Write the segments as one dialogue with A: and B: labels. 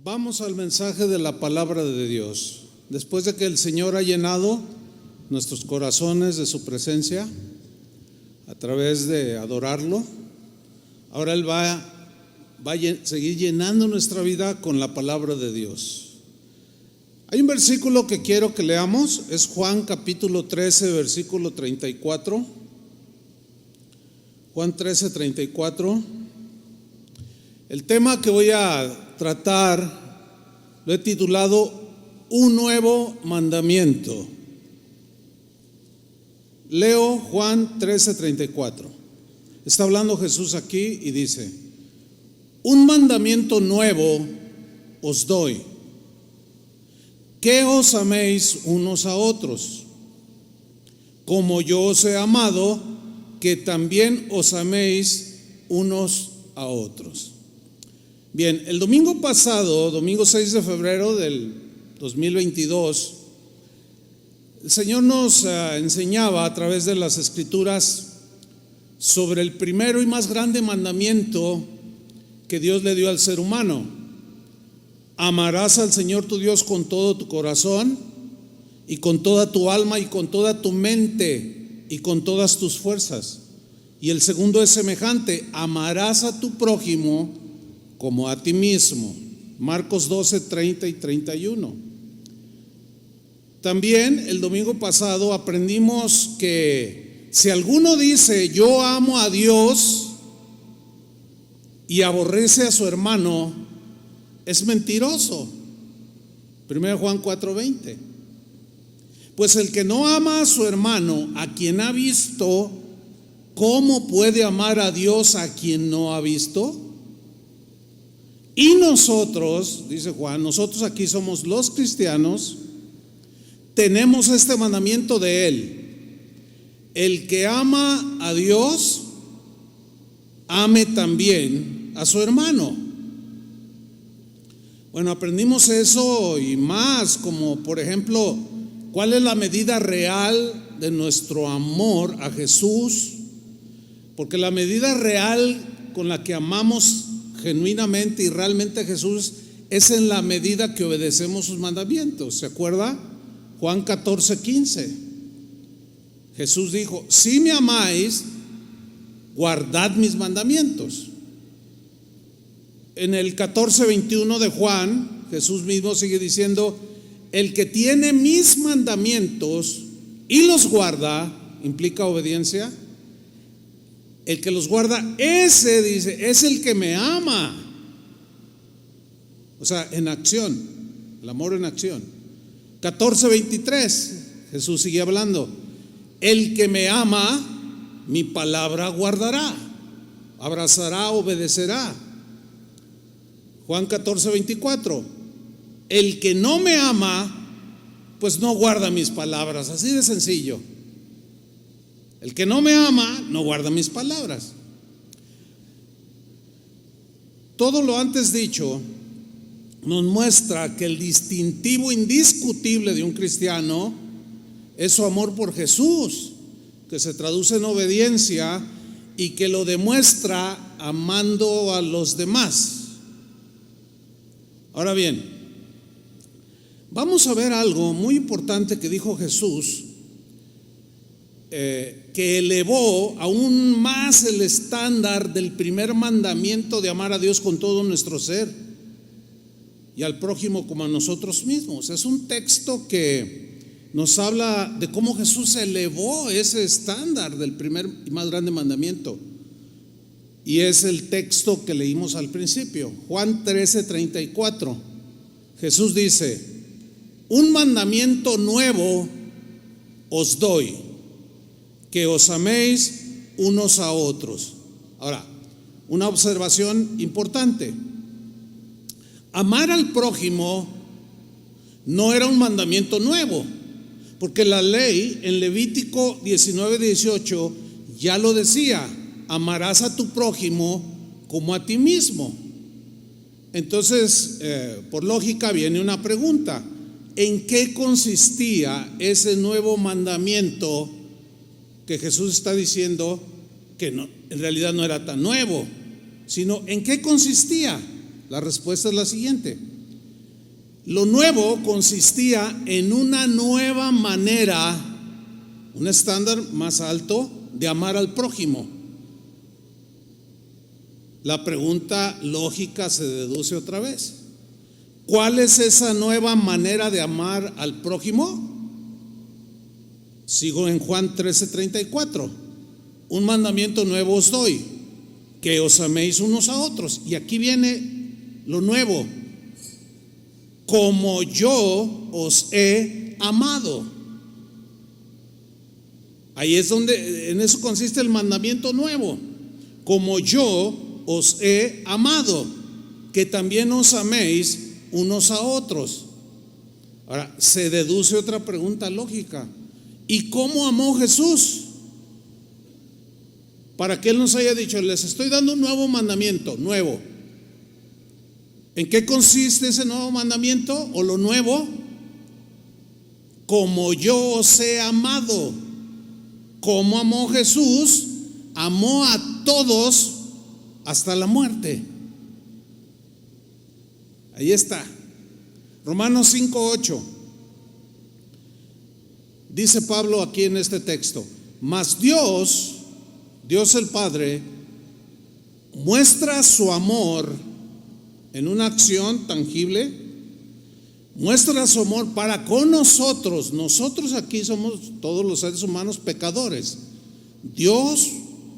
A: Vamos al mensaje de la palabra de Dios. Después de que el Señor ha llenado nuestros corazones de su presencia a través de adorarlo, ahora Él va a seguir llenando nuestra vida con la palabra de Dios. Hay un versículo que quiero que leamos, es Juan capítulo 13, versículo 34. Juan 13, 34. El tema que voy a tratar lo he titulado Un nuevo mandamiento. Leo Juan 13, 34. Está hablando Jesús aquí y dice: un mandamiento nuevo os doy, que os améis unos a otros, como yo os he amado, que también os améis unos a otros. Bien, el domingo pasado, domingo 6 de febrero del 2022, el Señor nos enseñaba a través de las Escrituras sobre el primero y más grande mandamiento que Dios le dio al ser humano. Amarás al Señor tu Dios con todo tu corazón y con toda tu alma y con toda tu mente y con todas tus fuerzas. Y el segundo es semejante: amarás a tu prójimo como a ti mismo. Marcos 12, 30 y 31. También el domingo pasado aprendimos que si alguno dice yo amo a Dios y aborrece a su hermano, es mentiroso. 1 Juan 4, 20. Pues el que no ama a su hermano, a quien ha visto, ¿cómo puede amar a Dios a quien no ha visto? Y nosotros, dice Juan, nosotros aquí somos los cristianos, tenemos este mandamiento de Él: el que ama a Dios, ame también a su hermano. Bueno, aprendimos eso y más, como por ejemplo, ¿cuál es la medida real de nuestro amor a Jesús? Porque la medida real con la que amamos genuinamente y realmente a Jesús es en la medida que obedecemos sus mandamientos. ¿Se acuerda? Juan 14, 15. Jesús dijo: si me amáis, guardad mis mandamientos. En el 14, 21 de Juan, Jesús mismo sigue diciendo: el que tiene mis mandamientos y los guarda, implica obediencia. El que los guarda, ese, dice, es el que me ama. O sea, en acción, el amor en acción. 14, 23, Jesús sigue hablando: el que me ama, mi palabra guardará, abrazará, obedecerá. Juan 14, 24, el que no me ama, pues no guarda mis palabras. Así de sencillo. El que no me ama no guarda mis palabras. Todo lo antes dicho nos muestra que el distintivo indiscutible de un cristiano es su amor por Jesús, que se traduce en obediencia y que lo demuestra amando a los demás. Ahora bien, vamos a ver algo muy importante que dijo Jesús, que elevó aún más el estándar del primer mandamiento de amar a Dios con todo nuestro ser y al prójimo como a nosotros mismos. Es un texto que nos habla de cómo Jesús elevó ese estándar del primer y más grande mandamiento, y es el texto que leímos al principio, Juan 13, 34. Jesús dice: un mandamiento nuevo os doy, que os améis unos a otros. Ahora, una observación importante: amar al prójimo no era un mandamiento nuevo, porque la ley en Levítico 19, 18 ya lo decía: amarás a tu prójimo como a ti mismo. Entonces, por lógica viene una pregunta: ¿en qué consistía ese nuevo mandamiento que Jesús está diciendo que no, en realidad no era tan nuevo, sino en qué consistía? La respuesta es la siguiente: Lo nuevo consistía en una nueva manera, un estándar más alto de amar al prójimo. La pregunta lógica se deduce otra vez. ¿Cuál es esa nueva manera de amar al prójimo? Sigo en Juan 13:34. Un mandamiento nuevo os doy, que os améis unos a otros. Y aquí viene lo nuevo. Como yo os he amado. Ahí es donde, en eso consiste el mandamiento nuevo. Como yo os he amado, que también os améis unos a otros. Ahora, se deduce otra pregunta lógica. ¿Y cómo amó Jesús? Para que Él nos haya dicho, les estoy dando un nuevo mandamiento, nuevo. ¿En qué consiste ese nuevo mandamiento o lo nuevo? Como yo os he amado. ¿Cómo amó Jesús? Amó a todos hasta la muerte. Ahí está. Romanos 5:8. Dice Pablo aquí en este texto: mas Dios el Padre, muestra su amor en una acción tangible, muestra su amor para con nosotros. Nosotros aquí somos todos los seres humanos pecadores. Dios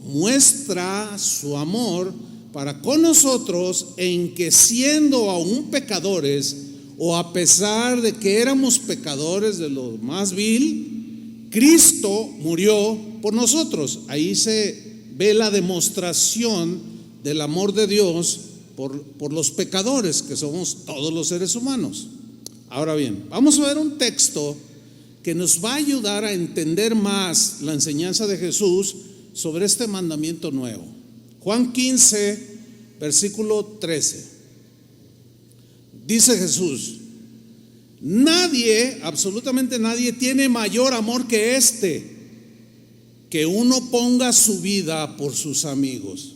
A: muestra su amor para con nosotros en que, siendo aún pecadores, o a pesar de que éramos pecadores de lo más vil, Cristo murió por nosotros. Ahí se ve la demostración del amor de Dios por los pecadores, que somos todos los seres humanos. Ahora bien, vamos a ver un texto que nos va a ayudar a entender más la enseñanza de Jesús sobre este mandamiento nuevo. Juan 15, versículo 13. Dice Jesús: nadie, absolutamente nadie, tiene mayor amor que este, que uno ponga su vida por sus amigos.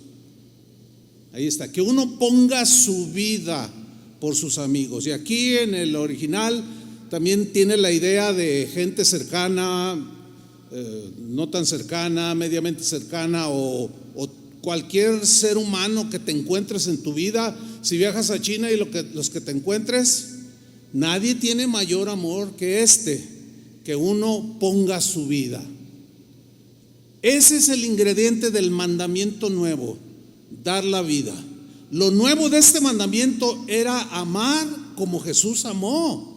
A: Ahí está, que uno ponga su vida por sus amigos. Y aquí en el original también tiene la idea de gente cercana, no tan cercana, mediamente cercana, o cualquier ser humano que te encuentres en tu vida. Si viajas a China y los que te encuentres, nadie tiene mayor amor que este, que uno ponga su vida. Ese es el ingrediente del mandamiento nuevo, dar la vida. Lo nuevo de este mandamiento era amar como Jesús amó.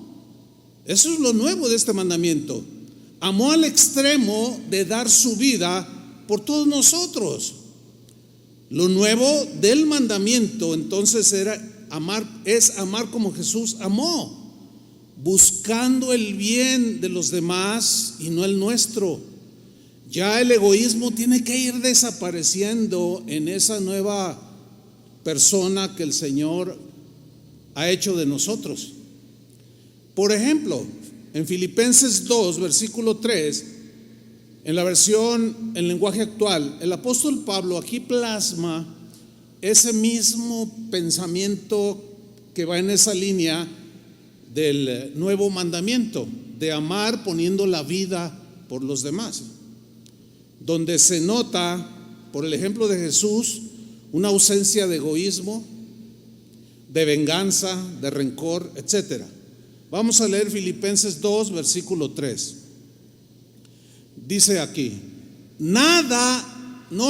A: Eso es lo nuevo de este mandamiento. Amó al extremo de dar su vida por todos nosotros. Lo nuevo del mandamiento entonces es amar como Jesús amó, buscando el bien de los demás y no el nuestro. Ya el egoísmo tiene que ir desapareciendo en esa nueva persona que el Señor ha hecho de nosotros. Por ejemplo, en Filipenses 2, versículo 3, en la versión en lenguaje actual, el apóstol Pablo aquí plasma ese mismo pensamiento que va en esa línea del nuevo mandamiento, de amar poniendo la vida por los demás, donde se nota, por el ejemplo de Jesús, una ausencia de egoísmo, de venganza, de rencor, etc. Vamos a leer Filipenses 2, versículo 3. Dice aquí: no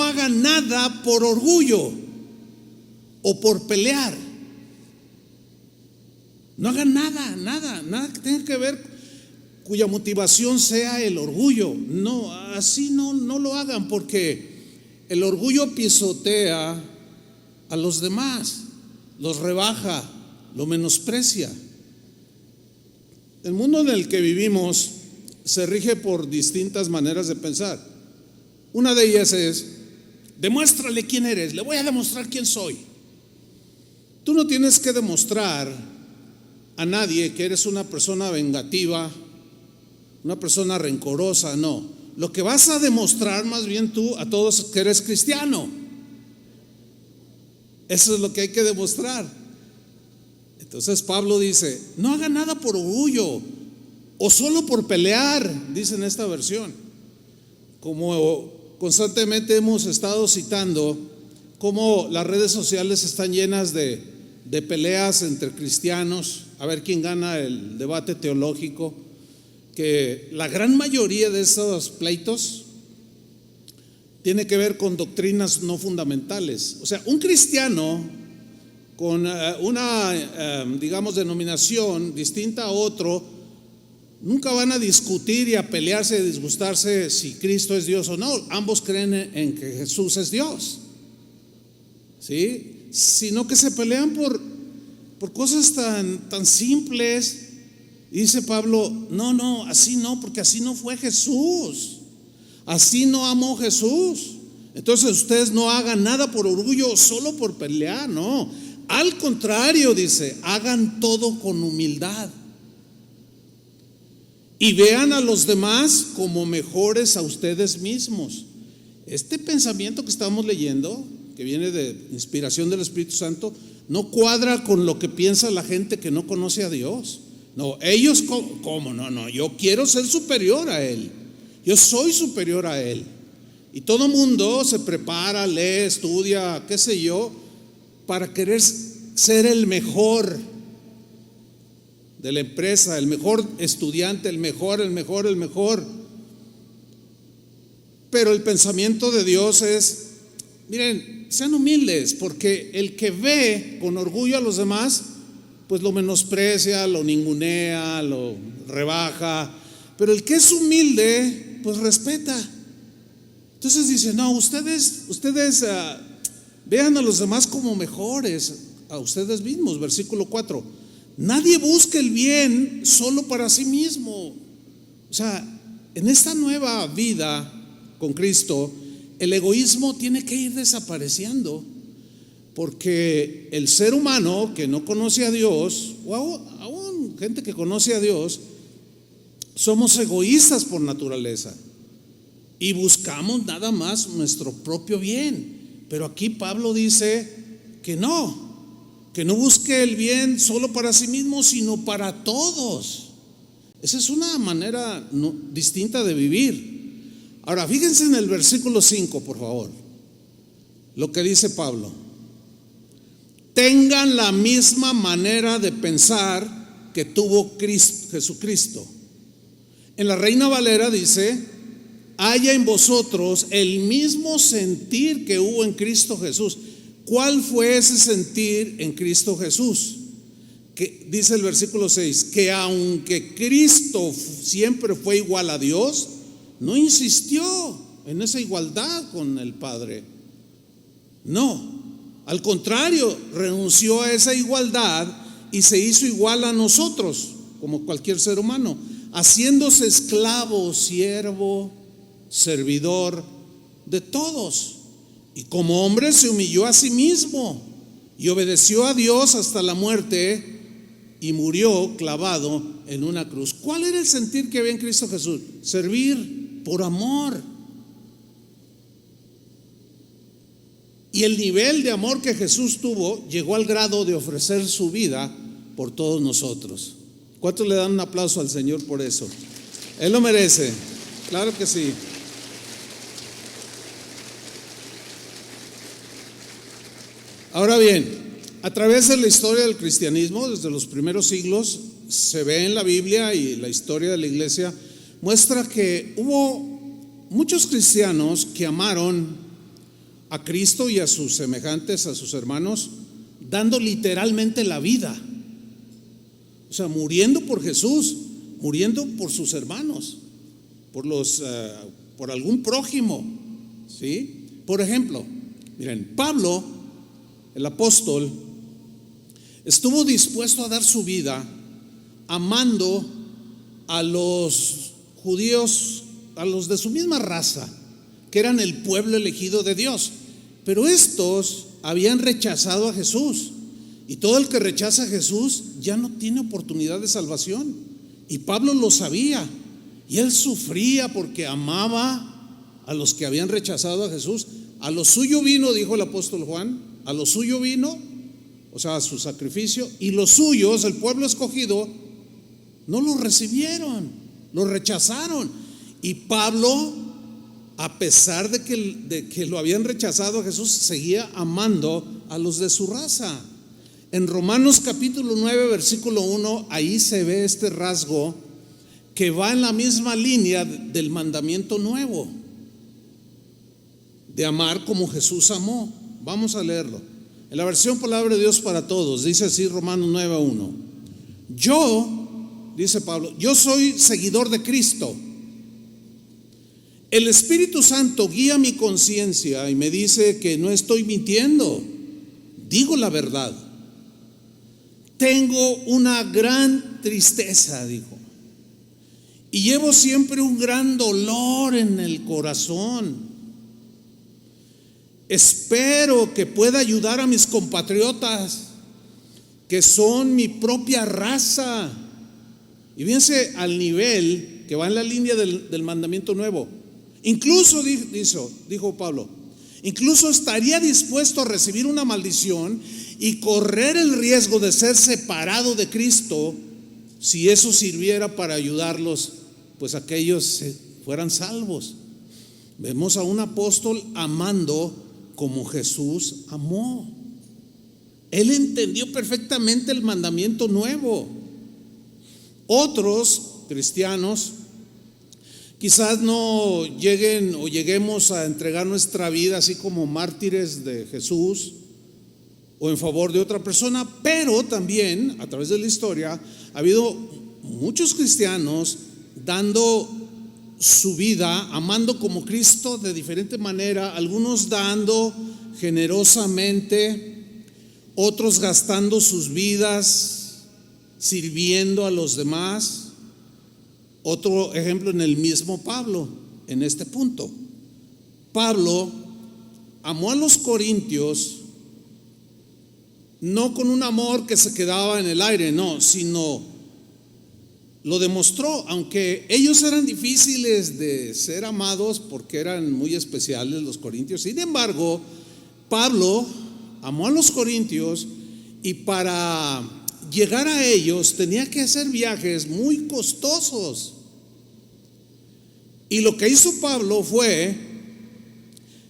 A: hagan nada por orgullo o por pelear. No hagan nada que tenga que ver cuya motivación sea el orgullo. No, así no lo hagan, porque el orgullo pisotea a los demás, los rebaja, lo menosprecia. El mundo en el que vivimos se rige por distintas maneras de pensar. Una de ellas es: demuéstrale quién eres, le voy a demostrar quién soy. Tú no tienes que demostrar a nadie que eres una persona vengativa, una persona rencorosa, no. Lo que vas a demostrar más bien tú a todos es que eres cristiano. Eso es lo que hay que demostrar. Entonces Pablo dice, no haga nada por orgullo o solo por pelear, dice en esta versión. Como constantemente hemos estado citando, cómo las redes sociales están llenas de peleas entre cristianos, a ver quién gana el debate teológico, que la gran mayoría de esos pleitos tiene que ver con doctrinas no fundamentales. O sea, un cristiano con una, digamos, denominación distinta a otro, nunca van a discutir y a pelearse y a disgustarse si Cristo es Dios o no. Ambos creen en que Jesús es Dios, ¿sí? Sino que se pelean por cosas tan simples. Dice Pablo, no, así no, porque así no fue Jesús. Así no amó Jesús. Entonces ustedes no hagan nada por orgullo, solo por pelear, no. Al contrario, dice, hagan todo con humildad y vean a los demás como mejores a ustedes mismos. Este pensamiento que estamos leyendo, que viene de inspiración del Espíritu Santo, no cuadra con lo que piensa la gente que no conoce a Dios. No, ellos, ¿cómo? No, yo quiero ser superior a Él. Yo soy superior a Él. Y todo mundo se prepara, lee, estudia, qué sé yo, para querer ser el mejor de la empresa, el mejor estudiante, el mejor. Pero el pensamiento de Dios es, miren, sean humildes, porque el que ve con orgullo a los demás, pues lo menosprecia, lo ningunea, lo rebaja. Pero el que es humilde, pues respeta. Entonces dice, no, ustedes vean a los demás como mejores a ustedes mismos. Versículo 4, nadie busca el bien solo para sí mismo. O sea, en esta nueva vida con Cristo, el egoísmo tiene que ir desapareciendo, porque el ser humano que no conoce a Dios, o aún gente que conoce a Dios, somos egoístas por naturaleza y buscamos nada más nuestro propio bien. Pero aquí Pablo dice que no busque el bien solo para sí mismo, sino para todos. Esa es una manera distinta de vivir. Ahora, fíjense en el versículo 5, por favor, lo que dice Pablo: tengan la misma manera de pensar que tuvo Jesucristo. En la Reina Valera dice: haya en vosotros el mismo sentir que hubo en Cristo Jesús. ¿Cuál fue ese sentir en Cristo Jesús? Que dice el versículo 6, que aunque Cristo siempre fue igual a Dios, no insistió en esa igualdad con el Padre. No, al contrario, renunció a esa igualdad y se hizo igual a nosotros, como cualquier ser humano, haciéndose esclavo, siervo, servidor de todos. Y como hombre se humilló a sí mismo y obedeció a Dios hasta la muerte, y murió clavado en una cruz. ¿Cuál era el sentir que había en Cristo Jesús? Servir por amor. Y el nivel de amor que Jesús tuvo llegó al grado de ofrecer su vida por todos nosotros. ¿Cuántos le dan un aplauso al Señor por eso? Él lo merece, claro que sí. Ahora bien, a través de la historia del cristianismo, desde los primeros siglos, se ve en la Biblia, y la historia de la iglesia muestra que hubo muchos cristianos que amaron a Cristo y a sus semejantes, a sus hermanos, dando literalmente la vida. O sea, muriendo por Jesús, muriendo por sus hermanos, por algún prójimo, ¿sí? Por ejemplo, miren, Pablo, el apóstol, estuvo dispuesto a dar su vida amando a los judíos, a los de su misma raza, que eran el pueblo elegido de Dios. Pero estos habían rechazado a Jesús, y todo el que rechaza a Jesús ya no tiene oportunidad de salvación. Y Pablo lo sabía, y él sufría porque amaba a los que habían rechazado a Jesús. A lo suyo vino, dijo el apóstol Juan, a lo suyo vino, o sea, su sacrificio, y los suyos, el pueblo escogido, no lo recibieron, lo rechazaron. Y Pablo, a pesar de que lo habían rechazado a Jesús, seguía amando a los de su raza. En Romanos capítulo 9, versículo 1, ahí se ve este rasgo que va en la misma línea del mandamiento nuevo, de amar como Jesús amó. Vamos a leerlo. En la versión Palabra de Dios para Todos, dice así Romanos 9, 1. Yo, dice Pablo, yo soy seguidor de Cristo. El Espíritu Santo guía mi conciencia y me dice que no estoy mintiendo, digo la verdad. Tengo una gran tristeza, dijo, y llevo siempre un gran dolor en el corazón. Espero que pueda ayudar a mis compatriotas, que son mi propia raza. Y fíjense al nivel que va en la línea del mandamiento nuevo. Incluso, dijo Pablo, incluso estaría dispuesto a recibir una maldición y correr el riesgo de ser separado de Cristo si eso sirviera para ayudarlos, pues a que ellos fueran salvos. Vemos a un apóstol amando como Jesús amó. Él entendió perfectamente el mandamiento nuevo. Otros cristianos quizás no lleguen o lleguemos a entregar nuestra vida así como mártires de Jesús o en favor de otra persona, pero también a través de la historia ha habido muchos cristianos dando su vida, amando como Cristo de diferente manera, algunos dando generosamente, otros gastando sus vidas, sirviendo a los demás. Otro ejemplo en el mismo Pablo, en este punto. Pablo amó a los corintios no con un amor que se quedaba en el aire, no, sino lo demostró, aunque ellos eran difíciles de ser amados porque eran muy especiales los corintios. Sin embargo, Pablo amó a los corintios y para llegar a ellos tenía que hacer viajes muy costosos. Y lo que hizo Pablo fue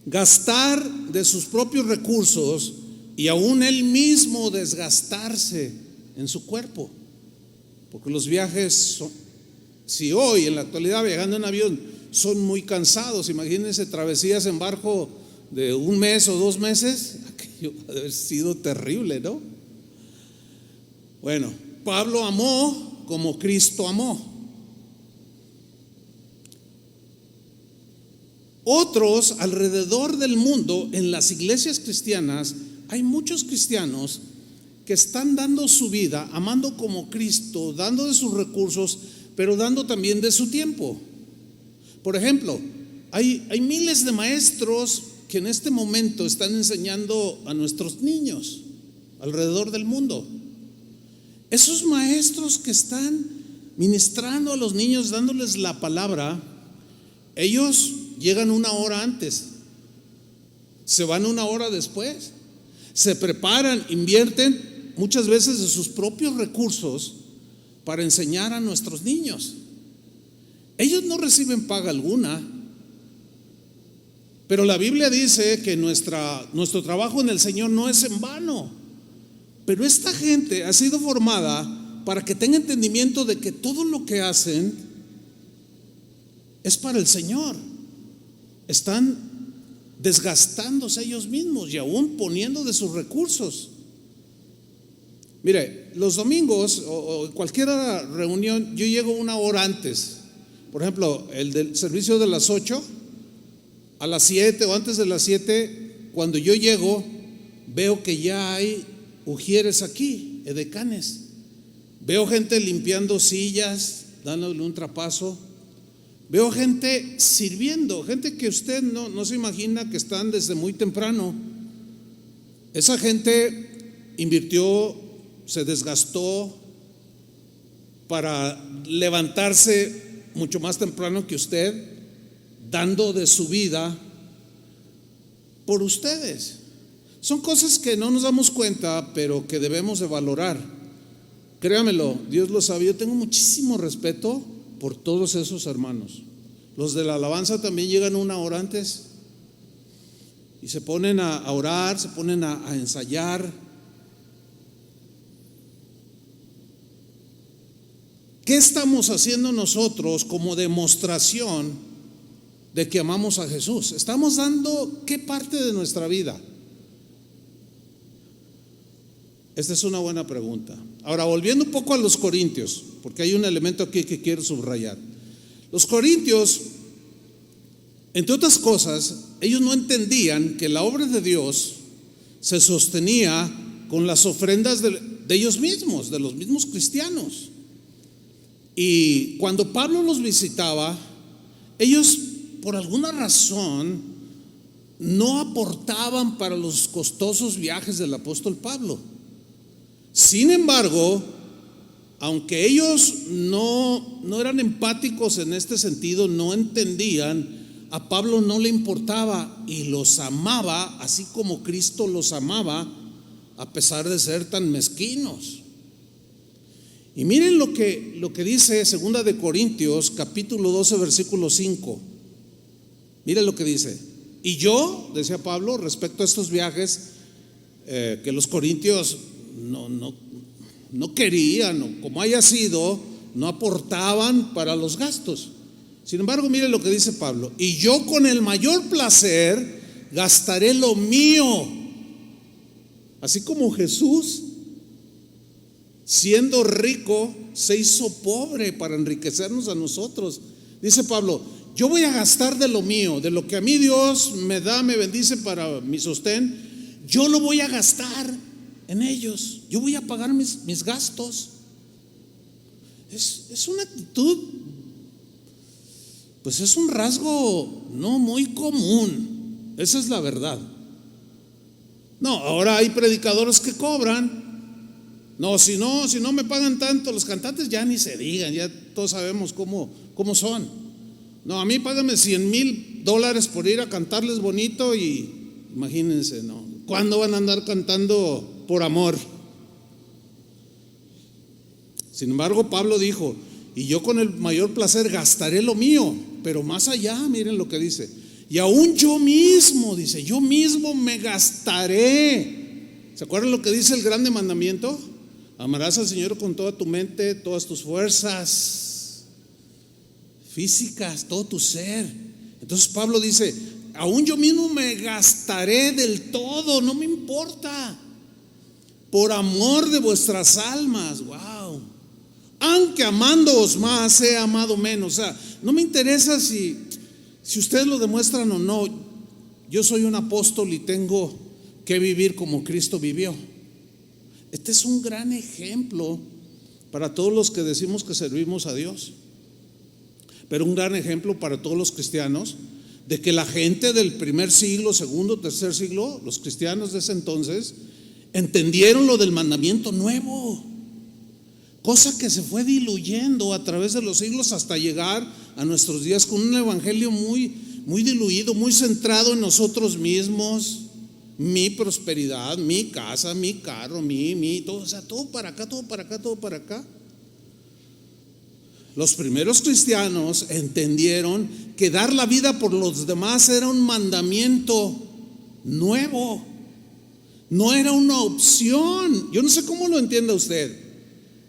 A: gastar de sus propios recursos y aún él mismo desgastarse en su cuerpo. Porque los viajes son, si hoy en la actualidad viajando en avión son muy cansados, imagínense travesías en barco de un mes o 2 meses, aquello ha de haber sido terrible, ¿no? Bueno, Pablo amó como Cristo amó. Otros alrededor del mundo, en las iglesias cristianas, hay muchos cristianos que están dando su vida, amando como Cristo, dando de sus recursos, pero dando también de su tiempo. Por ejemplo, hay miles de maestros que en este momento están enseñando a nuestros niños alrededor del mundo. Esos maestros que están ministrando a los niños, dándoles la palabra, ellos llegan 1 hora antes, se van 1 hora después, se preparan, invierten muchas veces de sus propios recursos para enseñar a nuestros niños. Ellos no reciben paga alguna, pero la Biblia dice que nuestro trabajo en el Señor no es en vano. Pero esta gente ha sido formada para que tenga entendimiento de que todo lo que hacen es para el Señor. Están desgastándose ellos mismos y aún poniendo de sus recursos. Mire, los domingos o cualquier reunión yo llego 1 hora antes. Por ejemplo, el del servicio de las 8, a las 7 o antes de las 7, cuando yo llego veo que ya hay ujieres aquí, edecanes. Veo gente limpiando sillas, dándole un trapazo. Veo gente sirviendo, gente que usted no se imagina que están desde muy temprano. Esa gente invirtió, se desgastó para levantarse mucho más temprano que usted, dando de su vida por ustedes. Son cosas que no nos damos cuenta, pero que debemos de valorar. Créamelo, Dios lo sabe. Yo tengo muchísimo respeto por todos esos hermanos. Los de la alabanza también llegan una hora antes y se ponen a orar, se ponen a ensayar. ¿Qué estamos haciendo nosotros como demostración de que amamos a Jesús? ¿Estamos dando qué parte de nuestra vida? Esta es una buena pregunta. Ahora, volviendo un poco a los corintios, porque hay un elemento aquí que quiero subrayar. Los corintios, entre otras cosas, ellos no entendían que la obra de Dios se sostenía con las ofrendas de ellos mismos, de los mismos cristianos. Y cuando Pablo los visitaba, ellos por alguna razón no aportaban para los costosos viajes del apóstol Pablo. Sin embargo, aunque ellos no eran empáticos en este sentido, no entendían, a Pablo no le importaba y los amaba así como Cristo los amaba, a pesar de ser tan mezquinos. Y miren lo que dice 2 de Corintios capítulo 12 versículo 5. Miren lo que dice. Y yo, decía Pablo, respecto a estos viajes, que los corintios no querían, o como haya sido, no aportaban para los gastos. Sin embargo, mire lo que dice Pablo: y yo con el mayor placer gastaré lo mío. Así como Jesús, siendo rico, se hizo pobre para enriquecernos a nosotros. Dice Pablo: yo voy a gastar de lo mío, de lo que a mí Dios me da, me bendice para mi sostén. Yo lo voy a gastar en ellos. Yo voy a pagar mis gastos. Es una actitud, pues es un rasgo no muy común. Esa es la verdad. No, ahora hay predicadores que cobran. No, si no me pagan tanto, los cantantes ya ni se digan, ya todos sabemos cómo son. No, a mí págame $100,000 por ir a cantarles bonito, y imagínense, ¿no? ¿Cuándo van a andar cantando por amor? Sin embargo, Pablo dijo: y yo con el mayor placer gastaré lo mío. Pero más allá, miren lo que dice: y aún yo mismo, dice, yo mismo me gastaré. ¿Se acuerdan lo que dice el grande mandamiento? Amarás al Señor con toda tu mente, todas tus fuerzas físicas, todo tu ser. Entonces Pablo dice: aún yo mismo me gastaré del todo, no me importa, por amor de vuestras almas. Wow. Aunque amándoos más, he amado menos. O sea, no me interesa si ustedes lo demuestran o no. Yo soy un apóstol y tengo que vivir como Cristo vivió. Este es un gran ejemplo para todos los que decimos que servimos a Dios, pero un gran ejemplo para todos los cristianos, de que la gente del primer siglo, segundo, tercer siglo, los cristianos de ese entonces, entendieron lo del mandamiento nuevo, cosa que se fue diluyendo a través de los siglos hasta llegar a nuestros días con un evangelio muy, muy diluido, muy centrado en nosotros mismos, mi prosperidad, mi casa, mi carro, todo, o sea, todo para acá, todo para acá, todo para acá. Los primeros cristianos entendieron que dar la vida por los demás era un mandamiento nuevo, no era una opción. Yo no sé cómo lo entiende usted,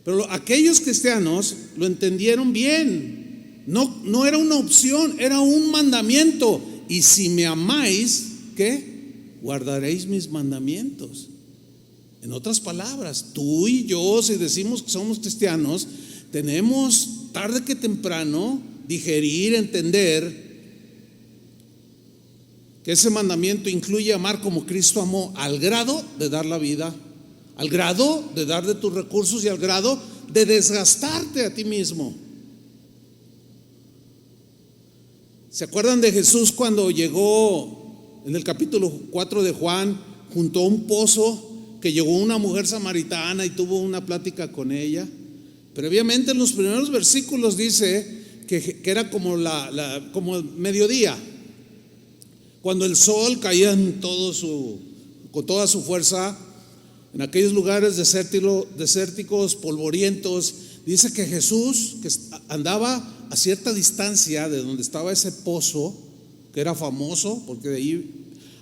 A: pero aquellos cristianos lo entendieron bien. No era una opción, era un mandamiento. Y si me amáis, ¿qué? Guardaréis mis mandamientos. En otras palabras, tú y yo, si decimos que somos cristianos, tenemos tarde que temprano digerir, entender que ese mandamiento incluye amar como Cristo amó, al grado de dar la vida, al grado de dar de tus recursos y al grado de desgastarte a ti mismo. ¿Se acuerdan de Jesús cuando llegó en el capítulo 4 de Juan junto a un pozo, que llegó una mujer samaritana y tuvo una plática con ella? Previamente en los primeros versículos dice que era como como mediodía, cuando el sol caía en todo con toda su fuerza en aquellos lugares desérticos, polvorientos. Dice que Jesús, que andaba a cierta distancia de donde estaba ese pozo, que era famoso, porque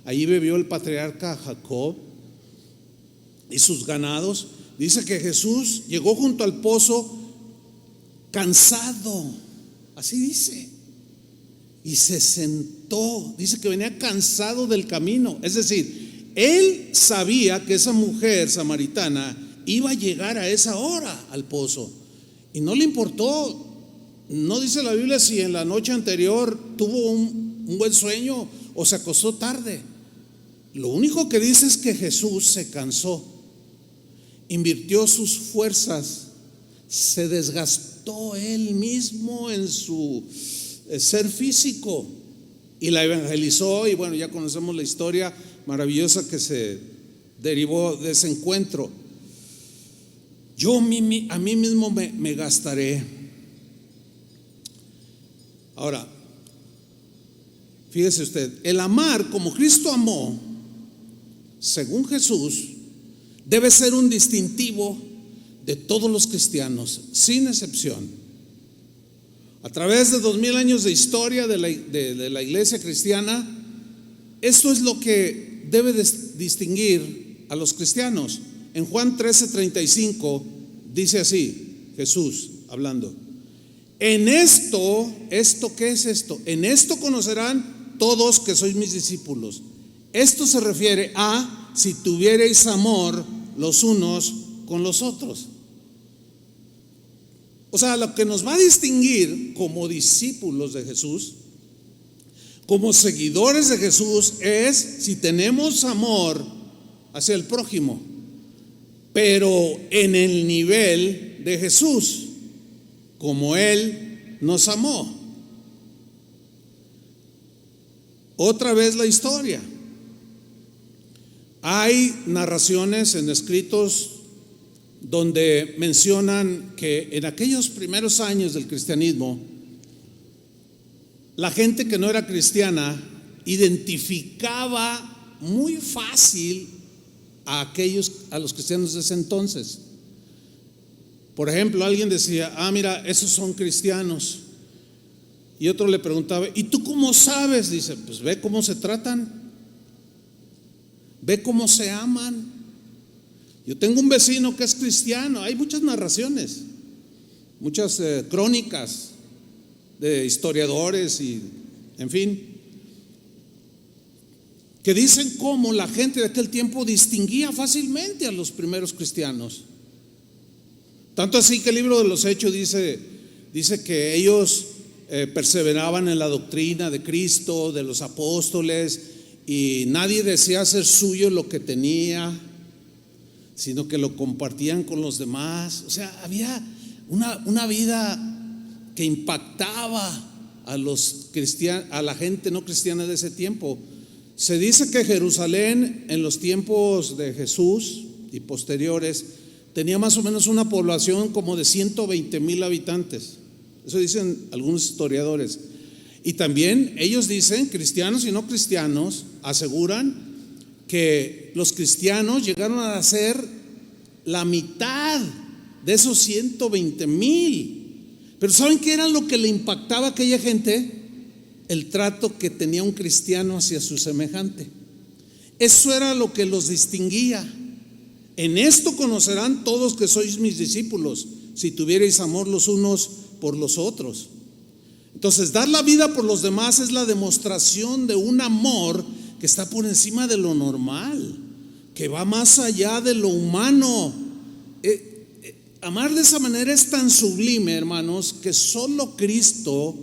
A: ahí bebió el patriarca Jacob y sus ganados. Dice que Jesús llegó junto al pozo cansado, así dice, y se sentó. Dice que venía cansado del camino. Es decir, él sabía que esa mujer samaritana iba a llegar a esa hora al pozo y no le importó. No dice la Biblia si en la noche anterior tuvo un buen sueño o se acostó tarde. Lo único que dice es que Jesús se cansó, invirtió sus fuerzas, se desgastó él mismo en su ser físico y la evangelizó. Y bueno, ya conocemos la historia maravillosa que se derivó de ese encuentro. Yo a mí mismo me gastaré. Ahora, fíjese usted, el amar como Cristo amó, según Jesús, debe ser un distintivo de todos los cristianos, sin excepción. A través de 2000 años de historia de la iglesia cristiana, esto es lo que debe distinguir a los cristianos. En Juan 13:35 dice así, Jesús hablando: en esto ¿qué es esto? En esto conocerán todos que sois mis discípulos. Esto se refiere a si tuviereis amor los unos con los otros. O sea, lo que nos va a distinguir como discípulos de Jesús, como seguidores de Jesús, es si tenemos amor hacia el prójimo, pero en el nivel de Jesús, como Él nos amó. Otra vez la historia. Hay narraciones en escritos donde mencionan que en aquellos primeros años del cristianismo, la gente que no era cristiana identificaba muy fácil a los cristianos de ese entonces. Por ejemplo, alguien decía: mira, esos son cristianos. Y otro le preguntaba: ¿y tú cómo sabes? Dice: pues ve cómo se tratan, ve cómo se aman. Yo tengo un vecino que es cristiano. Hay muchas narraciones, muchas crónicas de historiadores y en fin, que dicen cómo la gente de aquel tiempo distinguía fácilmente a los primeros cristianos. Tanto así que el libro de los Hechos dice que ellos perseveraban en la doctrina de Cristo, de los apóstoles, y nadie deseaba hacer suyo lo que tenía, sino que lo compartían con los demás. O sea, había una vida que impactaba a la gente no cristiana de ese tiempo. Se dice que Jerusalén en los tiempos de Jesús y posteriores tenía más o menos una población como de 120,000 habitantes. Eso dicen algunos historiadores. Y también ellos dicen, cristianos y no cristianos, aseguran que los cristianos llegaron a ser la mitad de esos 120,000. Pero ¿saben qué era lo que le impactaba a aquella gente? El trato que tenía un cristiano hacia su semejante. Eso era lo que los distinguía. En esto conocerán todos que sois mis discípulos, si tuviereis amor los unos por los otros. Entonces, dar la vida por los demás es la demostración de un amor que está por encima de lo normal, que va más allá de lo humano. Amar de esa manera es tan sublime, hermanos, que solo Cristo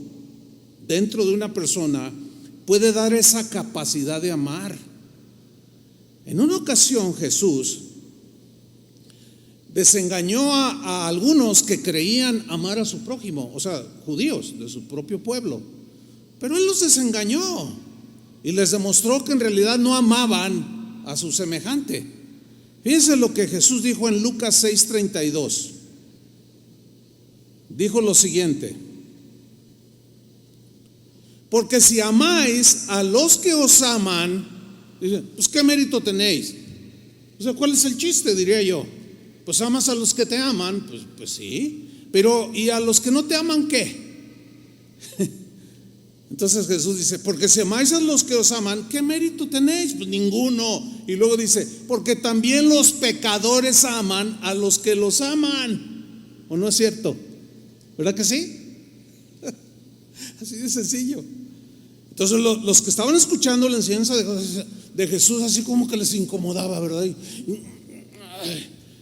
A: dentro de una persona puede dar esa capacidad de amar. En una ocasión Jesús desengañó a algunos que creían amar a su prójimo, o sea, judíos de su propio pueblo, pero Él los desengañó y les demostró que en realidad no amaban a su semejante. Fíjense lo que Jesús dijo en Lucas 6:32. Dijo lo siguiente: porque si amáis a los que os aman, Dice, pues ¿qué mérito tenéis? O sea, ¿cuál es el chiste? Diría yo. Pues amas a los que te aman, pues sí. Pero ¿y a los que no te aman qué? Entonces Jesús dice, porque si amáis a los que os aman, ¿qué mérito tenéis? Pues ninguno. Y luego dice, porque también los pecadores aman a los que los aman. ¿O no es cierto? ¿Verdad que sí? Así de sencillo. Entonces los que estaban escuchando la enseñanza de Jesús, así como que les incomodaba, ¿verdad?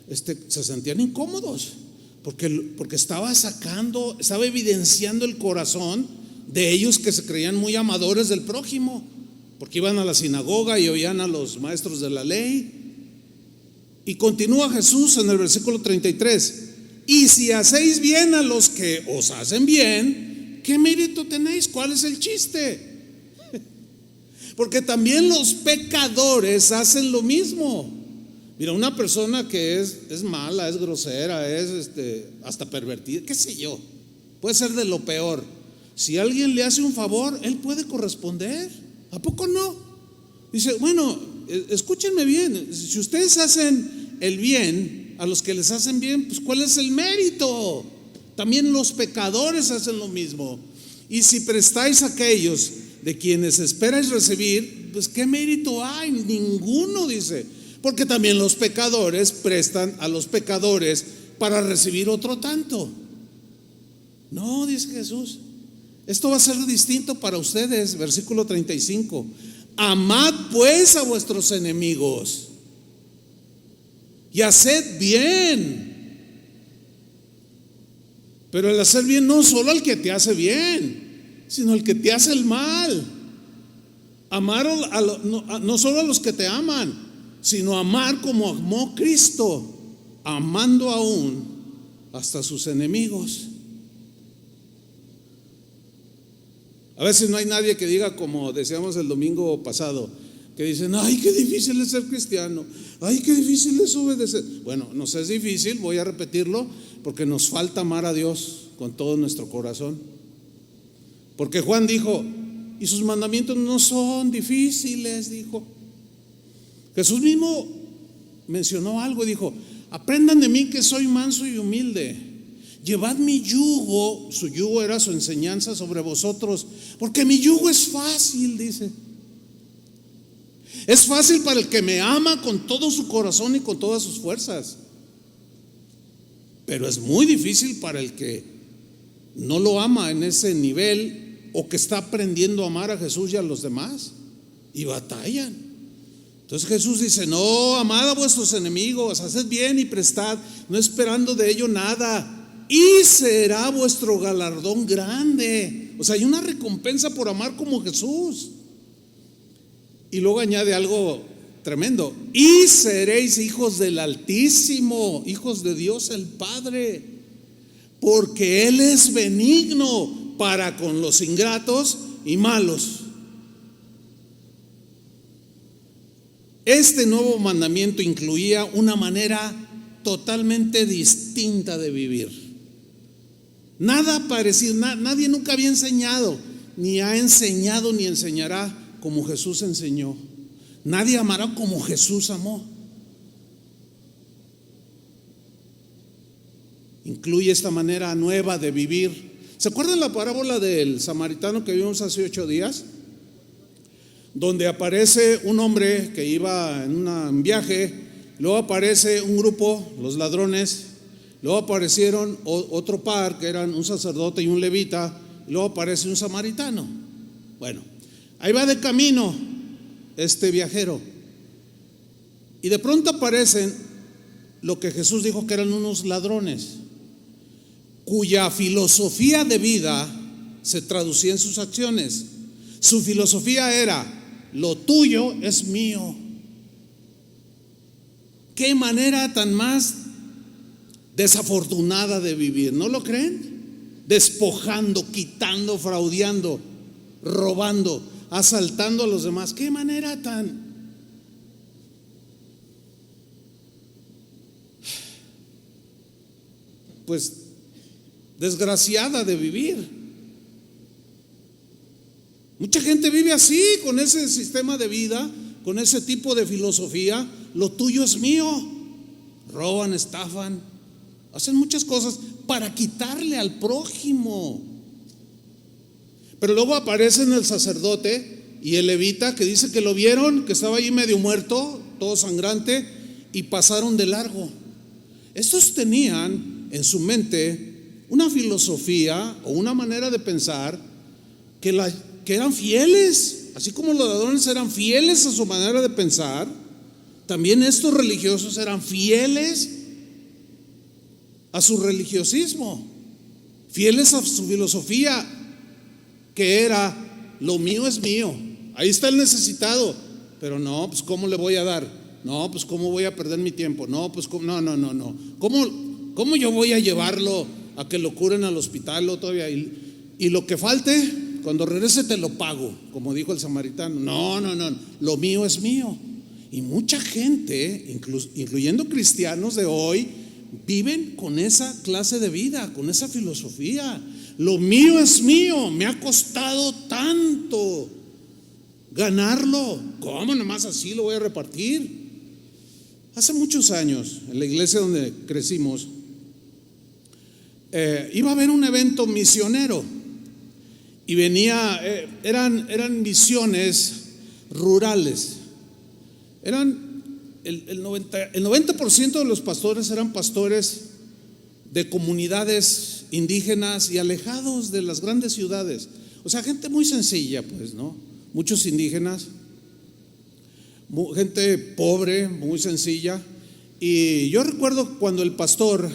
A: Se sentían incómodos porque estaba evidenciando el corazón de ellos, que se creían muy amadores del prójimo, porque iban a la sinagoga y oían a los maestros de la ley. Y continúa Jesús en el versículo 33: y si hacéis bien a los que os hacen bien, ¿qué mérito tenéis? ¿Cuál es el chiste? Porque también los pecadores hacen lo mismo. Mira, una persona que es mala, es grosera, es hasta pervertida, qué sé yo, puede ser de lo peor. Si alguien le hace un favor, él puede corresponder. ¿A poco no? Dice, bueno, escúchenme bien, si ustedes hacen el bien a los que les hacen bien, pues ¿cuál es el mérito? También los pecadores hacen lo mismo. Y si prestáis a aquellos de quienes esperáis recibir, pues ¿qué mérito hay? Ninguno, dice. Porque también los pecadores prestan a los pecadores para recibir otro tanto. No, dice Jesús, esto va a ser distinto para ustedes. Versículo 35: amad pues a vuestros enemigos y haced bien. Pero el hacer bien no solo al que te hace bien, sino al que te hace el mal. Amar no solo a los que te aman, sino amar como amó Cristo, amando aún hasta sus enemigos. A veces no hay nadie que diga, como decíamos el domingo pasado, que dicen, ay, qué difícil es ser cristiano, ay, qué difícil es obedecer. Bueno, nos es difícil, voy a repetirlo, porque nos falta amar a Dios con todo nuestro corazón. Porque Juan dijo, y sus mandamientos no son difíciles, dijo. Jesús mismo mencionó algo, dijo, aprendan de mí que soy manso y humilde. Llevad mi yugo, su yugo era su enseñanza sobre vosotros, porque mi yugo es fácil, dice. Es fácil para el que me ama con todo su corazón y con todas sus fuerzas. Pero es muy difícil para el que no lo ama en ese nivel, o que está aprendiendo a amar a Jesús y a los demás, y batallan. Entonces Jesús dice, no, amad a vuestros enemigos, haced bien y prestad, no esperando de ello nada, y será vuestro galardón grande. O sea, hay una recompensa por amar como Jesús. Y luego añade algo tremendo: y seréis hijos del Altísimo, hijos de Dios el Padre, porque Él es benigno para con los ingratos y malos. Este nuevo mandamiento incluía una manera totalmente distinta de vivir. Nada parecido, nadie nunca había enseñado, ni ha enseñado, ni enseñará como Jesús enseñó. Nadie amará como Jesús amó. Incluye esta manera nueva de vivir. ¿Se acuerdan la parábola del samaritano que vimos hace 8 días? Donde aparece un hombre que iba en un viaje, luego aparece un grupo, los ladrones, luego aparecieron otro par que eran un sacerdote y un levita, y luego aparece un samaritano. Bueno, ahí va de camino este viajero, y de pronto aparecen lo que Jesús dijo que eran unos ladrones, cuya filosofía de vida se traducía en sus acciones. Su filosofía era: lo tuyo es mío. Qué manera tan más desafortunada de vivir, ¿no lo creen? Despojando, quitando, fraudeando, robando, asaltando a los demás. Qué manera tan desgraciada de vivir. Mucha gente vive así, con ese sistema de vida, con ese tipo de filosofía, lo tuyo es mío. Roban, estafan, hacen muchas cosas para quitarle al prójimo. Pero luego aparecen el sacerdote y el levita, que dice que lo vieron, que estaba ahí medio muerto, todo sangrante, y pasaron de largo. Estos tenían en su mente una filosofía o una manera de pensar que eran fieles, así como los ladrones eran fieles a su manera de pensar, también estos religiosos eran fieles a su religiosismo, fieles a su filosofía, que era: lo mío es mío, ahí está el necesitado, pero no, pues ¿cómo le voy a dar? No, pues ¿cómo voy a perder mi tiempo? No, pues no. ¿Cómo yo voy a llevarlo a que lo curen al hospital o todavía? Y lo que falte, cuando regrese te lo pago, como dijo el samaritano. No, lo mío es mío. Y mucha gente, incluyendo cristianos de hoy, viven con esa clase de vida, con esa filosofía. Lo mío es mío, me ha costado tanto ganarlo, ¿cómo nomás así lo voy a repartir? Hace muchos años, en la iglesia donde crecimos, iba a haber un evento misionero y venía, eran misiones rurales. El 90% de los pastores eran pastores de comunidades indígenas y alejados de las grandes ciudades. O sea, gente muy sencilla, pues, ¿no? Muchos indígenas, gente pobre, muy sencilla. Y yo recuerdo cuando el pastor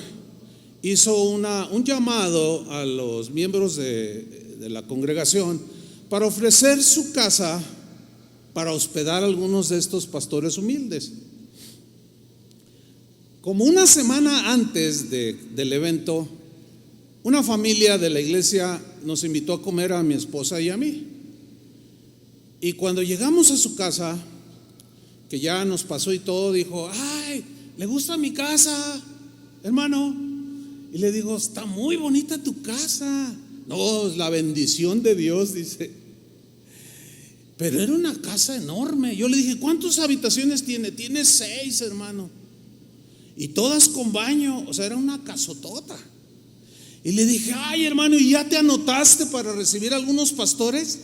A: hizo un llamado a los miembros de la congregación para ofrecer su casa para hospedar a algunos de estos pastores humildes. Como una semana antes del evento, una familia de la iglesia nos invitó a comer a mi esposa y a mí. Y cuando llegamos a su casa, que ya nos pasó y todo, dijo: ay, ¿le gusta mi casa, hermano? Y le digo: está muy bonita tu casa. No, es la bendición de Dios, dice. Pero era una casa enorme. Yo le dije: ¿cuántas habitaciones tiene? Tiene 6, hermano, y todas con baño. O sea, era una casotota. Y le dije: ay, hermano, ¿y ya te anotaste para recibir a algunos pastores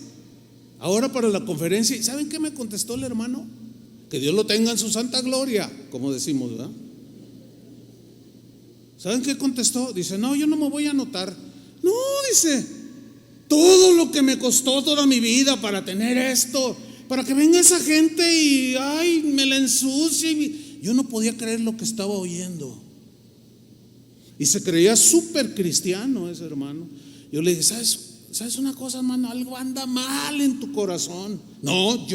A: ahora para la conferencia? ¿Y saben qué me contestó el hermano? Que Dios lo tenga en su santa gloria, como decimos, ¿verdad? ¿Saben qué contestó? Dice: no, yo no me voy a anotar. No, dice, todo lo que me costó toda mi vida para tener esto, para que venga esa gente y ay, me la ensucie. Yo no podía creer lo que estaba oyendo. Y se creía súper cristiano ese hermano. Yo le dije: ¿sabes una cosa, hermano? Algo anda mal en tu corazón. No,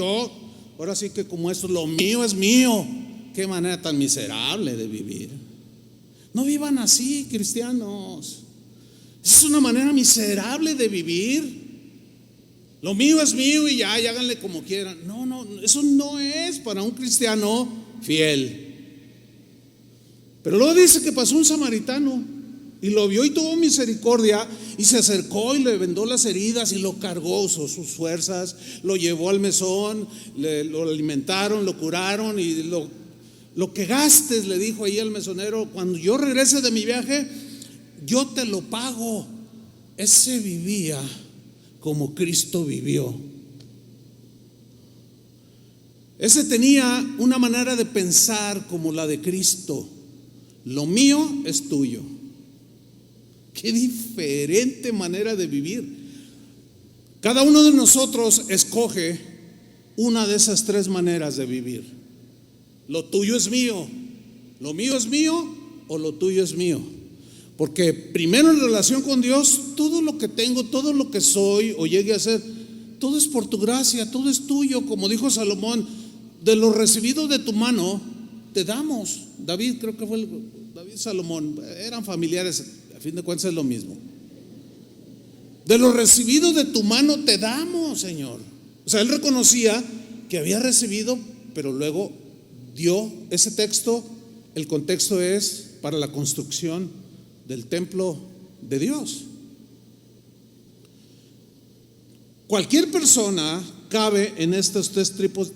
A: ahora sí que como esto, lo mío es mío. Qué manera tan miserable de vivir. No vivan así, cristianos. Es una manera miserable de vivir. Lo mío es mío y ya, y háganle como quieran. No, eso no es para un cristiano fiel. Pero luego dice que pasó un samaritano y lo vio y tuvo misericordia y se acercó y le vendó las heridas y lo cargó, usó sus fuerzas, lo llevó al mesón, lo alimentaron, lo curaron y lo que gastes, le dijo ahí al mesonero, cuando yo regrese de mi viaje, yo te lo pago. Ese vivía como Cristo vivió. Ese tenía una manera de pensar como la de Cristo. Lo mío es tuyo. Qué diferente manera de vivir. Cada uno de nosotros escoge una de esas 3 maneras de vivir. Lo tuyo es mío, lo mío es mío o lo tuyo es mío. Porque primero, en relación con Dios, todo lo que tengo, todo lo que soy o llegue a ser, todo es por tu gracia, todo es tuyo. Como dijo Salomón: de lo recibido de tu mano te damos. David, creo que fue David, Salomón, eran familiares, a fin de cuentas es lo mismo. De lo recibido de tu mano te damos, Señor. O sea, él reconocía que había recibido, pero luego dio ese texto. El contexto es para la construcción del templo de Dios. Cualquier persona cabe en estos tres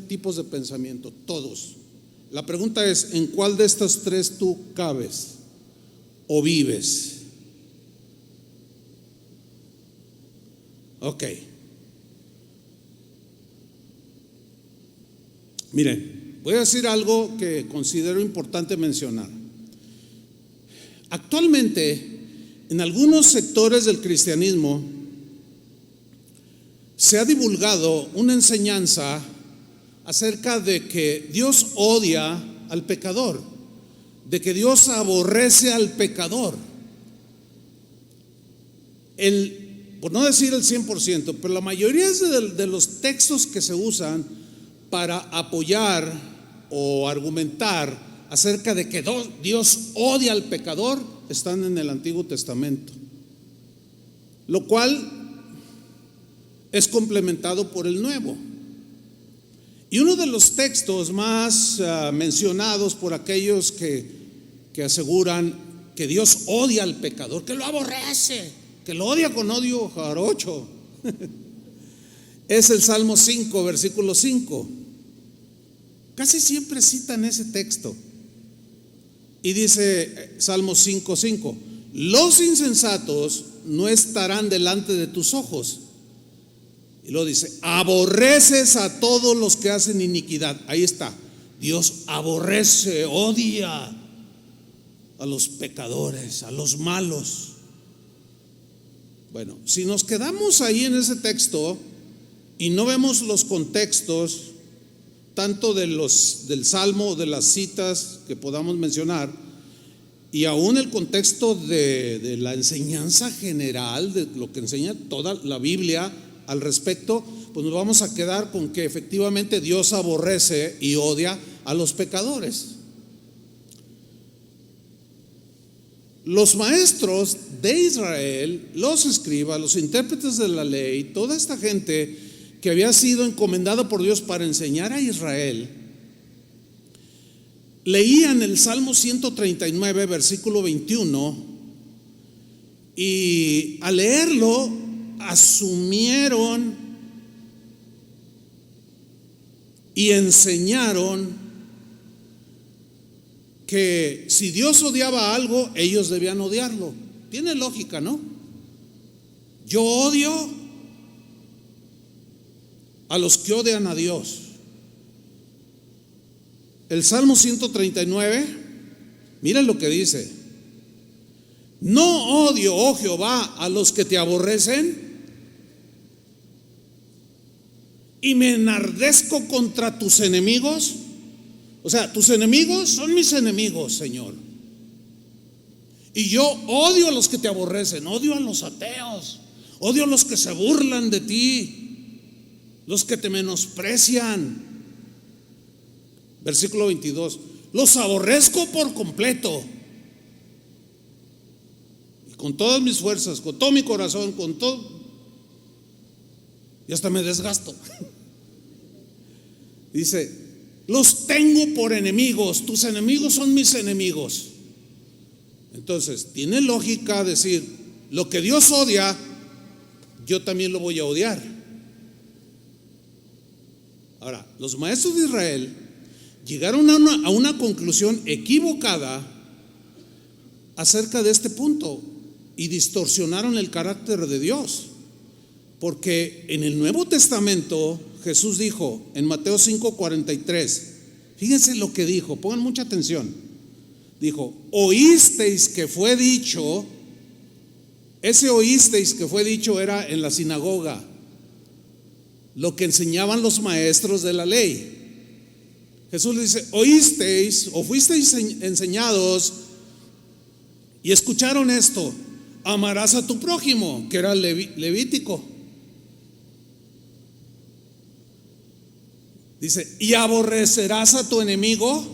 A: tipos de pensamiento, todos. La pregunta es, ¿en cuál de estos tres tú cabes o vives? Ok. Miren, voy a decir algo que considero importante mencionar. Actualmente, en algunos sectores del cristianismo, se ha divulgado una enseñanza acerca de que Dios odia al pecador, de que Dios aborrece al pecador. Por no decir el 100%, pero la mayoría de los textos que se usan para apoyar o argumentar acerca de que Dios odia al pecador están en el Antiguo Testamento, lo cual es complementado por el Nuevo. Y uno de los textos más mencionados por aquellos que aseguran que Dios odia al pecador, que lo aborrece, que lo odia con odio jarocho, es el Salmo 5, versículo 5. Casi siempre citan ese texto. Y dice Salmo 5:5: los insensatos no estarán delante de tus ojos. Y luego dice: aborreces a todos los que hacen iniquidad. Ahí está, Dios aborrece, odia a los pecadores, a los malos. Bueno, si nos quedamos ahí en ese texto y no vemos los contextos tanto del Salmo o de las citas que podamos mencionar, y aún el contexto de la enseñanza general, de lo que enseña toda la Biblia al respecto, pues nos vamos a quedar con que efectivamente Dios aborrece y odia a los pecadores. Los maestros de Israel, los escribas, los intérpretes de la ley, toda esta gente que había sido encomendada por Dios para enseñar a Israel, leían el Salmo 139, versículo 21, y al leerlo asumieron y enseñaron que si Dios odiaba algo, ellos debían odiarlo. Tiene lógica, ¿no? Yo odio a los que odian a Dios. El Salmo 139, miren lo que dice: no odio, oh Jehová, a los que te aborrecen, y me enardezco contra tus enemigos. O sea, tus enemigos son mis enemigos, Señor. Y yo odio a los que te aborrecen, odio a los ateos, odio a los que se burlan de ti, los que te menosprecian. Versículo 22: los aborrezco por completo, y con todas mis fuerzas, con todo mi corazón, con todo, y hasta me desgasto. Dice: los tengo por enemigos, tus enemigos son mis enemigos. Entonces, tiene lógica decir: lo que Dios odia, yo también lo voy a odiar. Ahora, los maestros de Israel llegaron a una conclusión equivocada acerca de este punto y distorsionaron el carácter de Dios, porque en el Nuevo Testamento Jesús dijo en Mateo 5:43, fíjense lo que dijo, pongan mucha atención. Dijo: oísteis que fue dicho. Ese oísteis que fue dicho era en la sinagoga, lo que enseñaban los maestros de la ley. Jesús le dice: oísteis o fuisteis enseñados y escucharon esto: amarás a tu prójimo, que era Levítico. Dice: y aborrecerás a tu enemigo.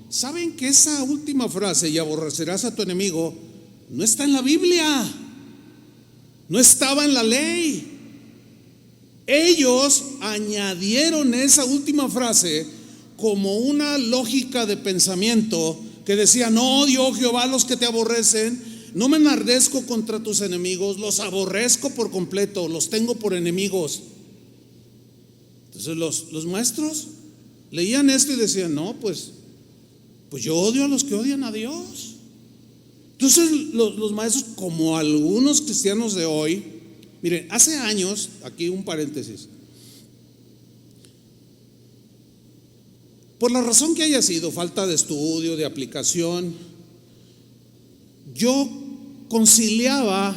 A: ¿Saben que esa última frase, y aborrecerás a tu enemigo, no está en la Biblia? No estaba en la ley. Ellos añadieron esa última frase como una lógica de pensamiento que decía: no odio, oh Jehová, a los que te aborrecen, no me enardezco contra tus enemigos, los aborrezco por completo, los tengo por enemigos. Entonces los maestros leían esto y decían, no, pues yo odio a los que odian a Dios. Entonces los maestros, como algunos cristianos de hoy, miren, hace años, aquí un paréntesis, por la razón que haya sido, falta de estudio, de aplicación, yo conciliaba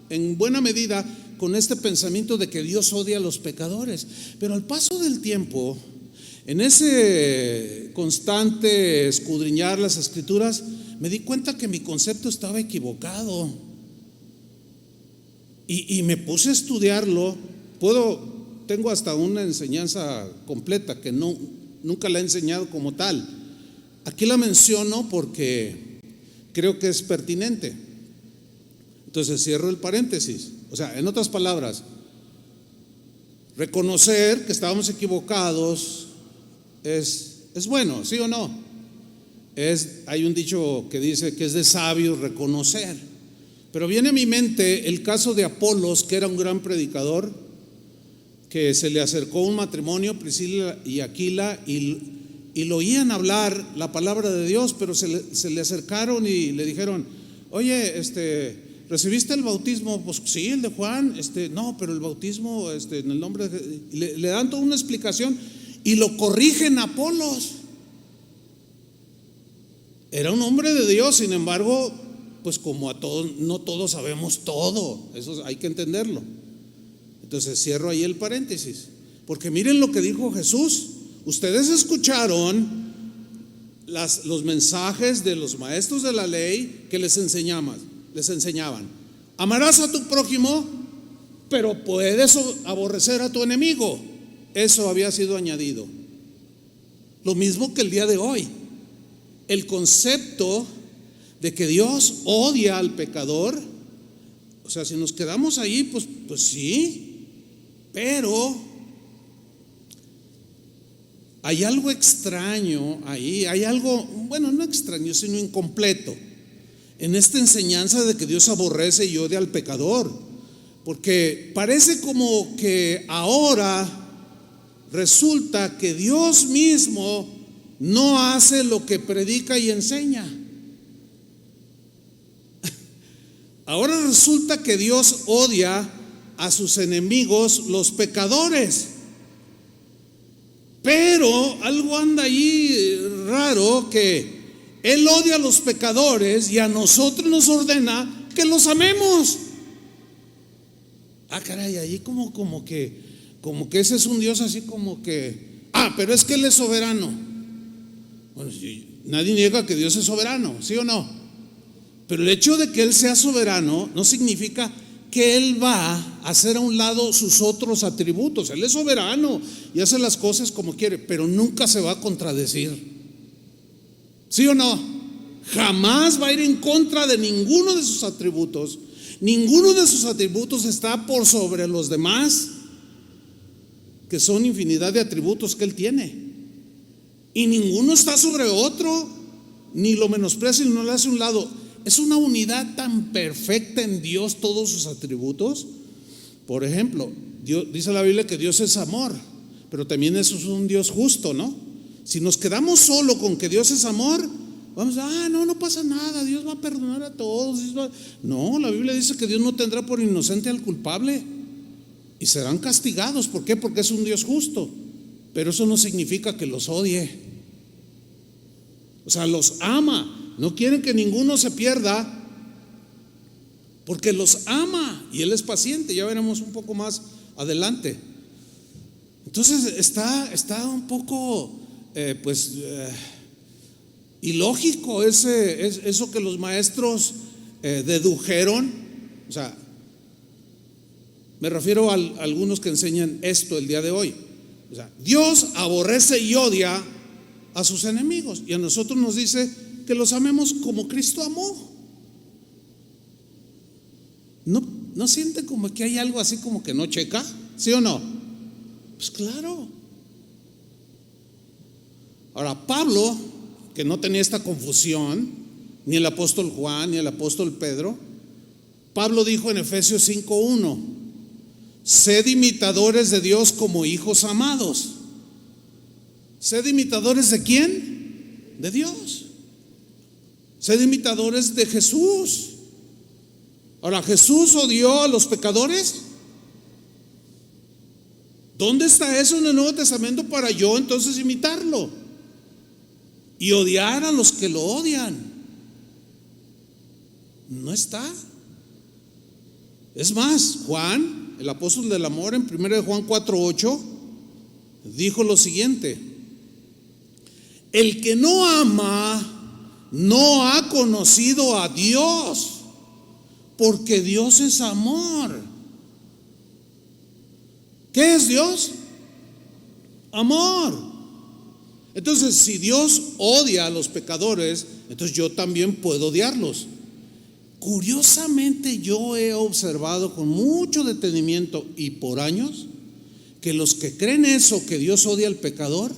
A: en buena medida con este pensamiento de que Dios odia a los pecadores. Pero al paso del tiempo, en ese constante escudriñar las Escrituras, me di cuenta que mi concepto estaba equivocado. Y me puse a estudiarlo. Tengo hasta una enseñanza completa que nunca la he enseñado como tal. Aquí la menciono porque creo que es pertinente. Entonces cierro el paréntesis. O sea, en otras palabras, reconocer que estábamos equivocados es bueno, ¿sí o no? Hay un dicho que dice que es de sabios reconocer. Pero viene a mi mente el caso de Apolos, que era un gran predicador, que se le acercó un matrimonio, Priscila y Aquila, y lo oían hablar la palabra de Dios, pero se le acercaron y le dijeron, oye, ¿recibiste el bautismo? Pues sí, el de Juan. No, pero el bautismo en el nombre de… Le dan toda una explicación y lo corrigen a Apolos. Era un hombre de Dios, sin embargo, pues como a todos, no todos sabemos todo, eso hay que entenderlo. Entonces cierro ahí el paréntesis, porque miren lo que dijo Jesús. Ustedes escucharon los mensajes de los maestros de la ley que les enseñaban. Amarás a tu prójimo, pero puedes aborrecer a tu enemigo. Eso había sido añadido. Lo mismo que el día de hoy. El concepto de que Dios odia al pecador, o sea, si nos quedamos ahí, pues sí, pero hay algo extraño ahí, hay algo, bueno, no extraño, sino incompleto en esta enseñanza de que Dios aborrece y odia al pecador, porque parece como que ahora resulta que Dios mismo no hace lo que predica y enseña. Ahora resulta que Dios odia a sus enemigos, los pecadores. Pero algo anda ahí raro, que Él odia a los pecadores y a nosotros nos ordena que los amemos. Caray, ahí como que ese es un Dios así como que, pero es que Él es soberano. Bueno, nadie niega que Dios es soberano, ¿sí o no? Pero el hecho de que Él sea soberano no significa que Él va a hacer a un lado sus otros atributos. Él es soberano y hace las cosas como quiere, pero nunca se va a contradecir, ¿sí o no? Jamás va a ir en contra de ninguno de sus atributos. Ninguno de sus atributos está por sobre los demás, que son infinidad de atributos que Él tiene. Y ninguno está sobre otro, ni lo menosprecia ni lo hace a un lado. Es una unidad tan perfecta en Dios, todos sus atributos. Por ejemplo, dice la Biblia que Dios es amor, pero también eso es un Dios justo, ¿no? Si nos quedamos solo con que Dios es amor, vamos no pasa nada, Dios va a perdonar a todos. No, la Biblia dice que Dios no tendrá por inocente al culpable y serán castigados. ¿Por qué? Porque es un Dios justo. Pero eso no significa que los odie. O sea, los ama. No quieren que ninguno se pierda, porque los ama y Él es paciente. Ya veremos un poco más adelante. Entonces está un poco ilógico eso que los maestros dedujeron. O sea, me refiero a algunos que enseñan esto el día de hoy. O sea, Dios aborrece y odia a sus enemigos, y a nosotros nos dice que los amemos como Cristo amó. ¿No sienten como que hay algo así como que no checa? ¿Sí o no? Pues claro. Ahora, Pablo, que no tenía esta confusión, ni el apóstol Juan, ni el apóstol Pedro, Pablo dijo en Efesios 5:1: Sed imitadores de Dios como hijos amados. ¿Sed imitadores de quién? De Dios. Sed imitadores de Jesús. Ahora, ¿Jesús odió a los pecadores? ¿Dónde está eso en el Nuevo Testamento para yo entonces imitarlo y odiar a los que lo odian? No está. Es más, Juan, el apóstol del amor, en 1 Juan 4:8 dijo lo siguiente: el que no ama no ha conocido a Dios, porque Dios es amor. ¿Qué es Dios? Amor. Entonces, si Dios odia a los pecadores, entonces yo también puedo odiarlos. Curiosamente, yo he observado con mucho detenimiento y por años que los que creen eso, que Dios odia al pecador,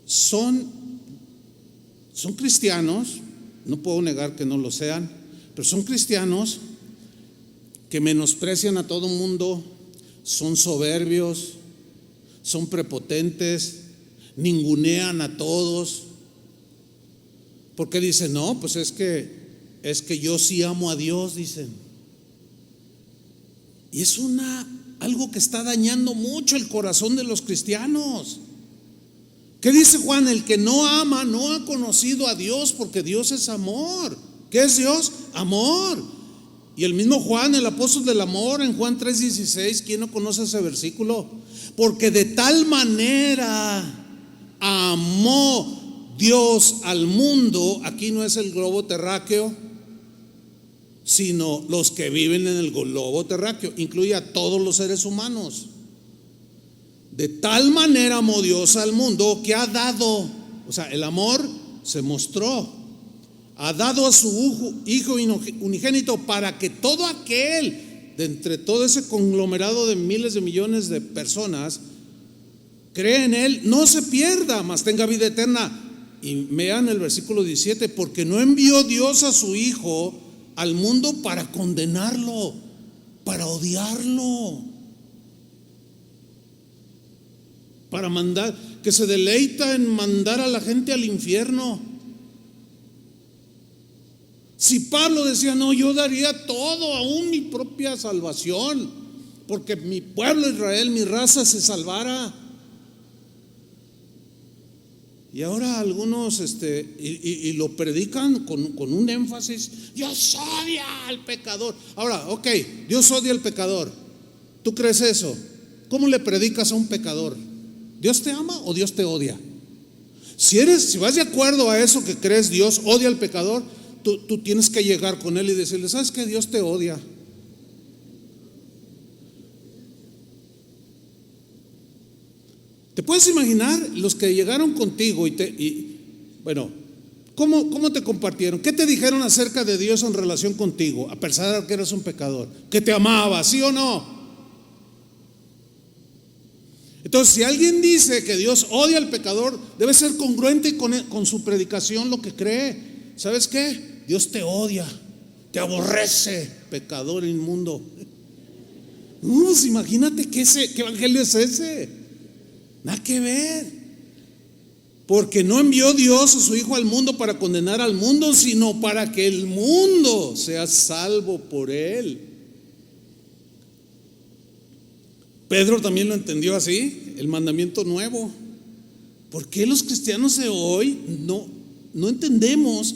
A: son cristianos. No puedo negar que no lo sean, pero son cristianos que menosprecian a todo mundo, son soberbios, son prepotentes, ningunean a todos, porque dicen, no, pues es que yo sí amo a Dios, dicen. Y es algo que está dañando mucho el corazón de los cristianos. ¿Qué dice Juan? El que no ama no ha conocido a Dios, porque Dios es amor. ¿Qué es Dios? Amor. Y el mismo Juan, el apóstol del amor, en Juan 3:16, ¿quién no conoce ese versículo? Porque de tal manera amó Dios al mundo. Aquí no es el globo terráqueo, sino los que viven en el globo terráqueo, incluye a todos los seres humanos. De tal manera amó Dios al mundo que ha dado, o sea, el amor se mostró, ha dado a su Hijo unigénito, para que todo aquel, de entre todo ese conglomerado de miles de millones de personas, cree en Él, no se pierda, mas tenga vida eterna. Y vean el versículo 17: porque no envió Dios a su Hijo al mundo para condenarlo, para odiarlo, para mandar, que se deleita en mandar a la gente al infierno. Si Pablo decía, no, yo daría todo, aún mi propia salvación, porque mi pueblo Israel, mi raza se salvara. Y ahora algunos y lo predican con un énfasis: Dios odia al pecador. Ahora, ok, Dios odia al pecador. ¿Tú crees eso? ¿Cómo le predicas a un pecador? ¿Dios te ama o Dios te odia? Si vas de acuerdo a eso que crees, Dios odia al pecador, tú tienes que llegar con él y decirle: ¿sabes qué? Dios te odia. ¿Te puedes imaginar los que llegaron contigo bueno, ¿cómo te compartieron? ¿Qué te dijeron acerca de Dios en relación contigo, a pesar de que eres un pecador? Que te amaba, ¿sí o no? Entonces, si alguien dice que Dios odia al pecador, debe ser congruente con su predicación, lo que cree. ¿Sabes qué? Dios te odia, te aborrece, pecador inmundo. Pues imagínate ¿qué evangelio es ese? Nada que ver. Porque no envió Dios a su Hijo al mundo para condenar al mundo, sino para que el mundo sea salvo por él. Pedro también lo entendió así, el mandamiento nuevo. ¿Por qué los cristianos de hoy no entendemos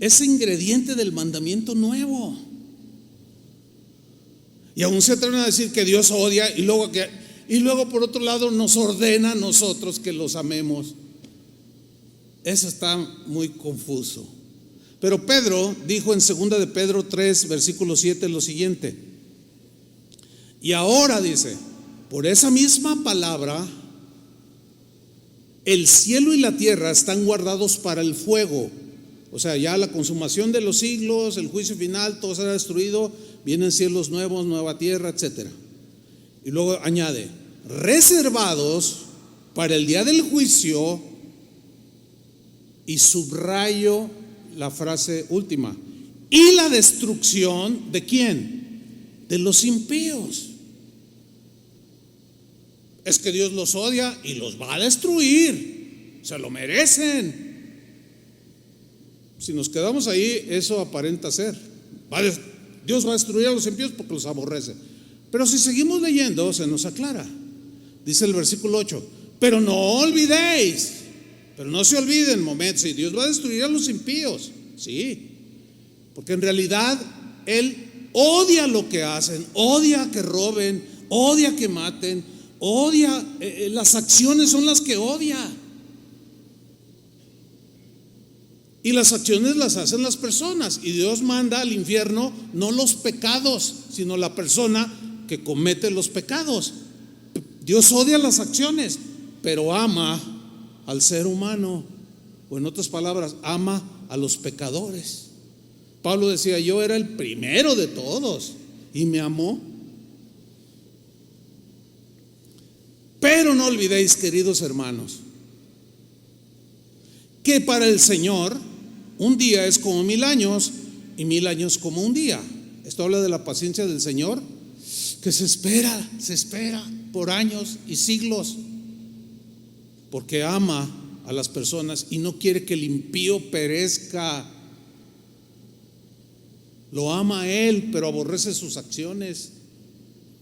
A: ese ingrediente del mandamiento nuevo? Y aún se atreven a decir que Dios odia y luego por otro lado nos ordena a nosotros que los amemos. Eso está muy confuso. Pero Pedro dijo en 2 de Pedro 3, versículo 7 lo siguiente: y ahora, dice, por esa misma palabra, el cielo y la tierra están guardados para el fuego. O sea, ya la consumación de los siglos, el juicio final, todo será destruido, vienen cielos nuevos, nueva tierra, etc. Y luego añade: reservados para el día del juicio. Y subrayo la frase última: y la destrucción ¿de quién? De los impíos. es que Dios los odia y los va a destruir, se lo merecen. Si nos quedamos ahí, eso aparenta ser. Dios va a destruir a los impíos porque los aborrece. Pero si seguimos leyendo, se nos aclara. Dice el versículo 8: pero no olvidéis, pero no se olviden, momento, si Dios va a destruir a los impíos, sí, porque en realidad Él odia lo que hacen, odia que roben, odia que maten, odia, las acciones son las que odia. Y las acciones las hacen las personas, y Dios manda al infierno no los pecados, sino la persona que comete los pecados. Dios odia las acciones, pero ama al ser humano, o en otras palabras, ama a los pecadores. Pablo decía: yo era el primero de todos y me amó. Pero no olvidéis, queridos hermanos, que para el Señor un día es como 1000 años y 1000 años como un día. Esto habla de la paciencia del Señor, que se espera por años y siglos, porque ama a las personas y no quiere que el impío perezca. Lo ama a Él, pero aborrece sus acciones.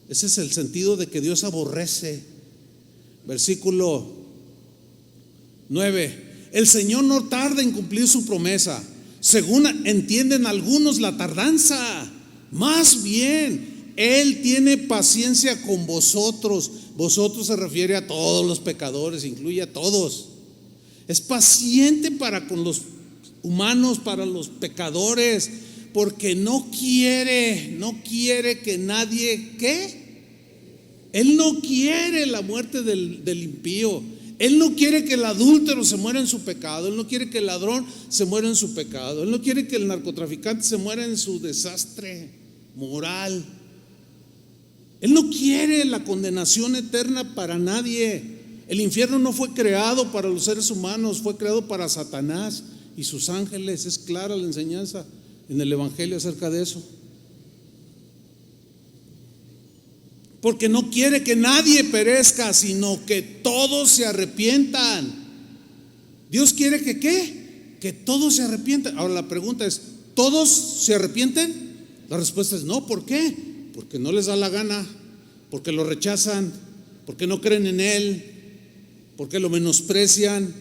A: Ese es el sentido de que Dios aborrece. Versículo 9: el Señor no tarda en cumplir su promesa, según entienden algunos la tardanza. Más bien, Él tiene paciencia con vosotros. Vosotros se refiere a todos los pecadores, incluye a todos. Es paciente para con los humanos, para los pecadores, porque no quiere que nadie, ¿qué? Él no quiere la muerte del impío. Él no quiere que el adúltero se muera en su pecado. Él no quiere que el ladrón se muera en su pecado. Él no quiere que el narcotraficante se muera en su desastre moral. Él no quiere la condenación eterna para nadie. El infierno no fue creado para los seres humanos, fue creado para Satanás y sus ángeles. Es clara la enseñanza en el Evangelio acerca de eso. Porque no quiere que nadie perezca, sino que todos se arrepientan. Dios quiere que ¿qué? Que todos se arrepientan. Ahora la pregunta es: ¿todos se arrepienten? La respuesta es no. ¿Por qué? Porque no les da la gana, porque lo rechazan, porque no creen en Él, porque lo menosprecian.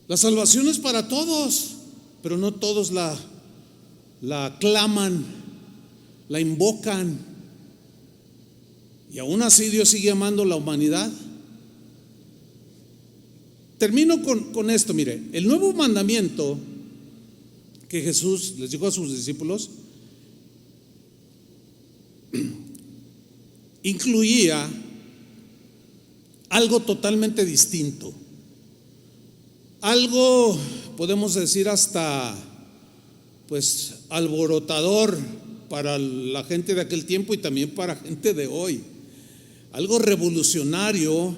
A: La salvación es para todos, pero no todos la claman, la invocan. Y aún así Dios sigue amando a la humanidad. Termino con esto. Mire, el nuevo mandamiento que Jesús les dijo a sus discípulos incluía algo totalmente distinto, algo podemos decir hasta pues alborotador para la gente de aquel tiempo y también para gente de hoy, algo revolucionario,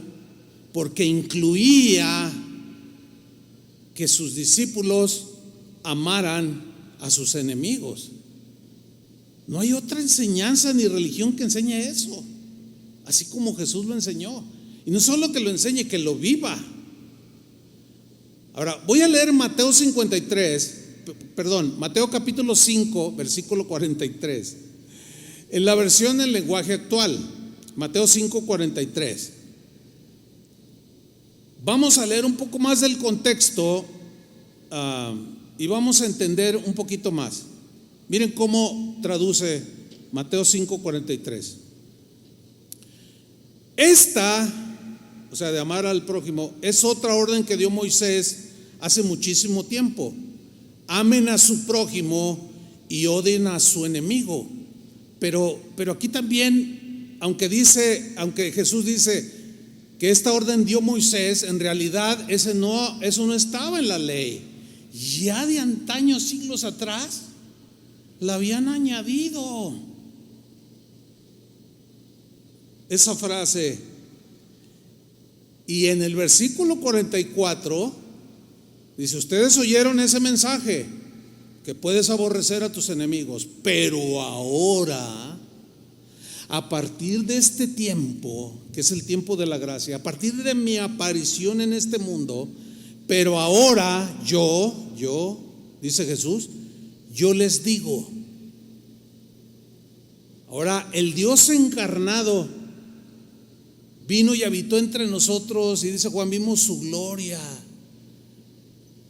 A: porque incluía que sus discípulos amaran a sus enemigos. No hay otra enseñanza ni religión que enseñe eso, así como Jesús lo enseñó. Y no solo que lo enseñe, que lo viva. Ahora voy a leer Mateo capítulo 5, versículo 43, en la versión en lenguaje actual. Mateo 5, 43. Vamos a leer un poco más del contexto y vamos a entender un poquito más. Miren cómo traduce Mateo 5, 43. Esta, o sea, de amar al prójimo, es otra orden que dio Moisés hace muchísimo tiempo. Amen a su prójimo y odien a su enemigo. Pero aquí también, aunque Jesús dice que esta orden dio Moisés, en realidad eso no estaba en la ley. Ya de antaños, siglos atrás, la habían añadido. Esa frase. Y en el versículo 44 dice: ustedes oyeron ese mensaje, que puedes aborrecer a tus enemigos, pero ahora a partir de este tiempo, que es el tiempo de la gracia, a partir de mi aparición en este mundo, pero ahora yo, dice Jesús, yo les digo. Ahora el Dios encarnado vino y habitó entre nosotros, y dice Juan, vimos su gloria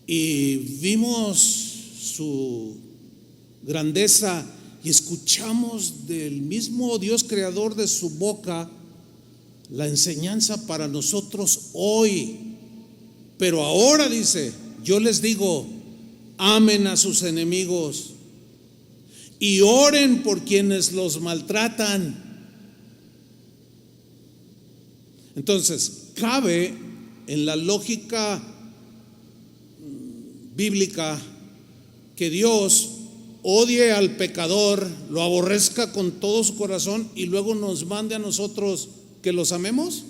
A: y vimos su grandeza y escuchamos del mismo Dios creador de su boca la enseñanza para nosotros hoy. Pero ahora dice, yo les digo, amen a sus enemigos y oren por quienes los maltratan. Entonces, cabe en la lógica bíblica que Dios odie al pecador, lo aborrezca con todo su corazón y luego nos mande a nosotros que los amemos.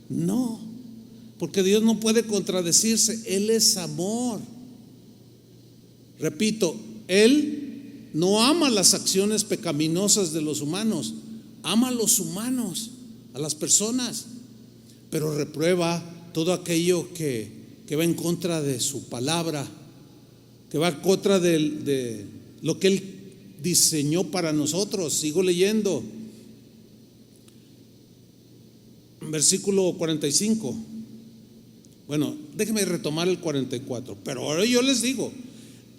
A: No, porque Dios no puede contradecirse, Él es amor. Repito, Él no ama las acciones pecaminosas de los humanos, ama a los humanos, a las personas, pero reprueba todo aquello que va en contra de su palabra, que va en contra de lo que Él diseñó para nosotros. Sigo leyendo, versículo 45. Bueno, déjenme retomar el 44. Pero ahora yo les digo,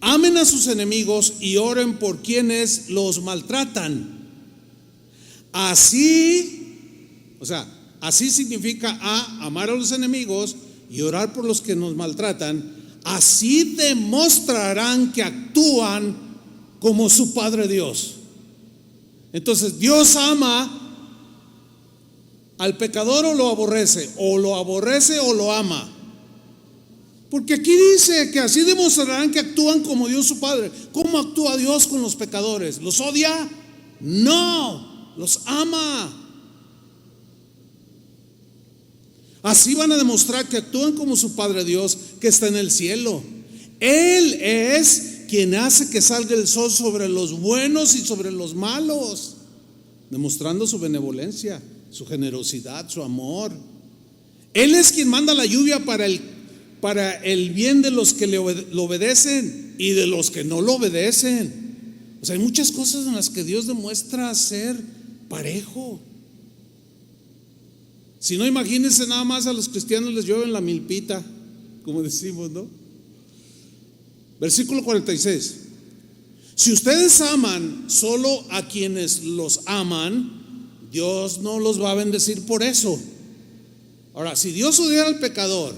A: amen a sus enemigos y oren por quienes los maltratan. Así, o sea, así significa amar a los enemigos y orar por los que nos maltratan. Así demostrarán que actúan como su Padre Dios. Entonces, Dios ama al pecador o lo aborrece o lo ama. Porque aquí dice que así demostrarán que actúan como Dios su Padre. ¿Cómo actúa Dios con los pecadores? ¿Los odia? No, los ama. Así van a demostrar que actúan como su Padre Dios que está en el cielo. Él es quien hace que salga el sol sobre los buenos y sobre los malos, demostrando su benevolencia, su generosidad, su amor. Él es quien manda la lluvia para el bien de los que le obedecen y de los que no lo obedecen. O sea, hay muchas cosas en las que Dios demuestra ser parejo. Si no, imagínense nada más a los cristianos les llueve en la milpita, como decimos, ¿no? Versículo 46. Si ustedes aman solo a quienes los aman, Dios no los va a bendecir por eso. Ahora, si Dios odiara al pecador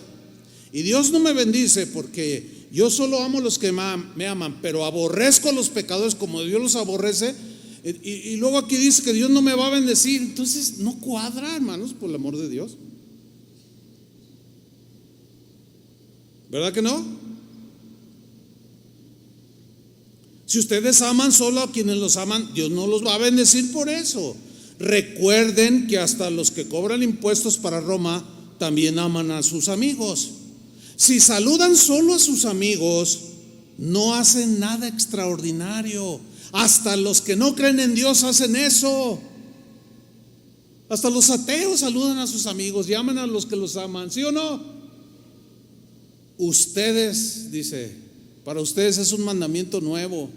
A: y Dios no me bendice porque yo solo amo a los que me aman, pero aborrezco a los pecadores como Dios los aborrece, y luego aquí dice que Dios no me va a bendecir, entonces no cuadra, hermanos, por el amor de Dios. ¿Verdad que no? Si ustedes aman solo a quienes los aman, Dios no los va a bendecir por eso. Recuerden que hasta los que cobran impuestos para Roma también aman a sus amigos. Si saludan solo a sus amigos, no hacen nada extraordinario. Hasta los que no creen en Dios hacen eso. Hasta los ateos saludan a sus amigos y aman a los que los aman, ¿sí o no? Ustedes, dice, para ustedes es un mandamiento nuevo.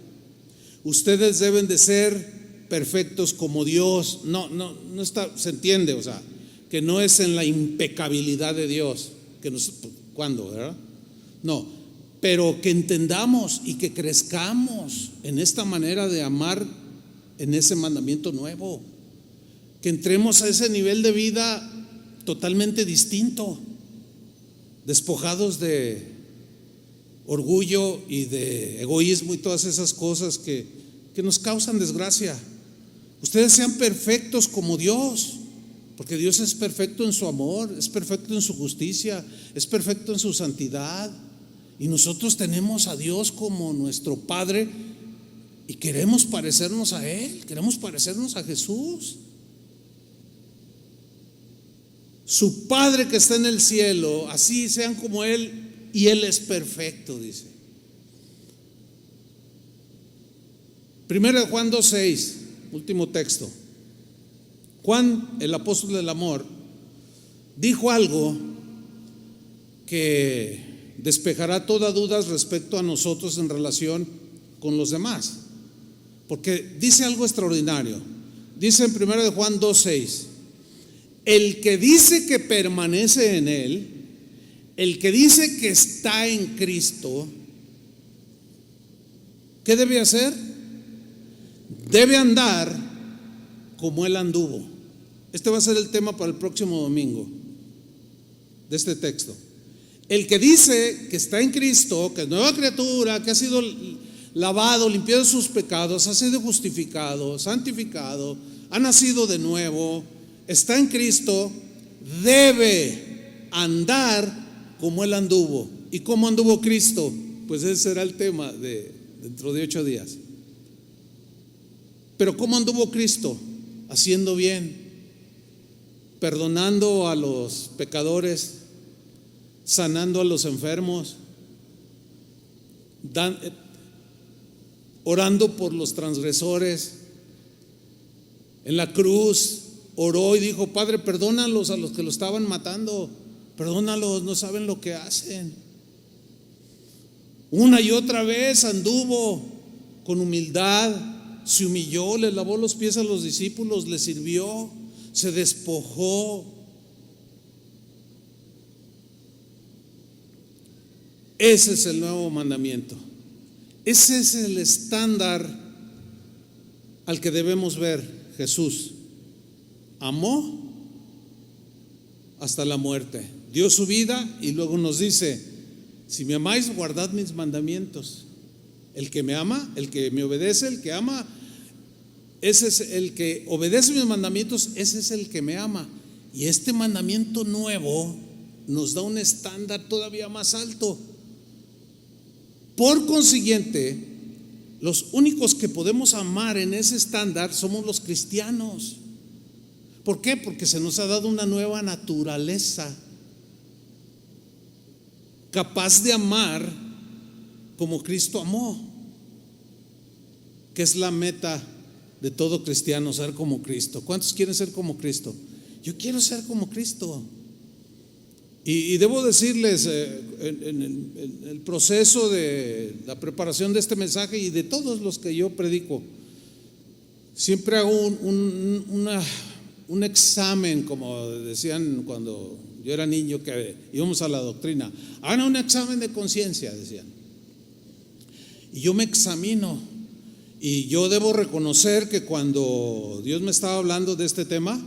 A: Ustedes deben de ser perfectos como Dios. No está, se entiende, o sea, que no es en la impecabilidad de Dios, que nos, ¿cuándo, verdad? No, pero que entendamos y que crezcamos en esta manera de amar, en ese mandamiento nuevo, que entremos a ese nivel de vida totalmente distinto, despojados de orgullo y de egoísmo y todas esas cosas que nos causan desgracia. Ustedes sean perfectos como Dios, porque Dios es perfecto en su amor, es perfecto en su justicia, es perfecto en su santidad. Y nosotros tenemos a Dios como nuestro Padre y queremos parecernos a Él, queremos parecernos a Jesús. Su Padre que está en el cielo, así sean como Él, y Él es perfecto, dice. 1 Juan 2:6, último texto. Juan, el apóstol del amor, dijo algo que despejará toda duda respecto a nosotros en relación con los demás, porque dice algo extraordinario. Dice en 1 de Juan 2:6: el que dice que permanece en él, el que dice que está en Cristo, ¿qué debe hacer? Debe andar como él anduvo. Este va a ser el tema para el próximo domingo de este texto. El que dice que está en Cristo, que es nueva criatura, que ha sido lavado, limpiado de sus pecados, ha sido justificado, santificado, ha nacido de nuevo, está en Cristo, debe andar como él anduvo. ¿Y cómo anduvo Cristo? Pues ese será el tema de dentro de 8 días. Pero ¿cómo anduvo Cristo? Haciendo bien, perdonando a los pecadores, sanando a los enfermos, orando por los transgresores. En la cruz oró y dijo: Padre, perdónalos a los que lo estaban matando, perdónalos, no saben lo que hacen. Una y otra vez anduvo con humildad, se humilló, le lavó los pies a los discípulos, les sirvió, se despojó. Ese es el nuevo mandamiento. Ese es el estándar al que debemos ver. Jesús amó hasta la muerte, dio su vida y luego nos dice: si me amáis, guardad mis mandamientos. El que me ama, el que me obedece, el que ama, ese es el que obedece mis mandamientos, ese es el que me ama. Y este mandamiento nuevo nos da un estándar todavía más alto. Por consiguiente, los únicos que podemos amar en ese estándar somos los cristianos. ¿Por qué? Porque se nos ha dado una nueva naturaleza, capaz de amar como Cristo amó, que es la meta de todo cristiano, ser como Cristo. ¿Cuántos quieren ser como Cristo? Yo quiero ser como Cristo. Y debo decirles, en el proceso de la preparación de este mensaje y de todos los que yo predico, siempre hago un examen, como decían cuando yo era niño que íbamos a la doctrina. Hagan un examen de conciencia, decían. Y yo me examino, y yo debo reconocer que cuando Dios me estaba hablando de este tema,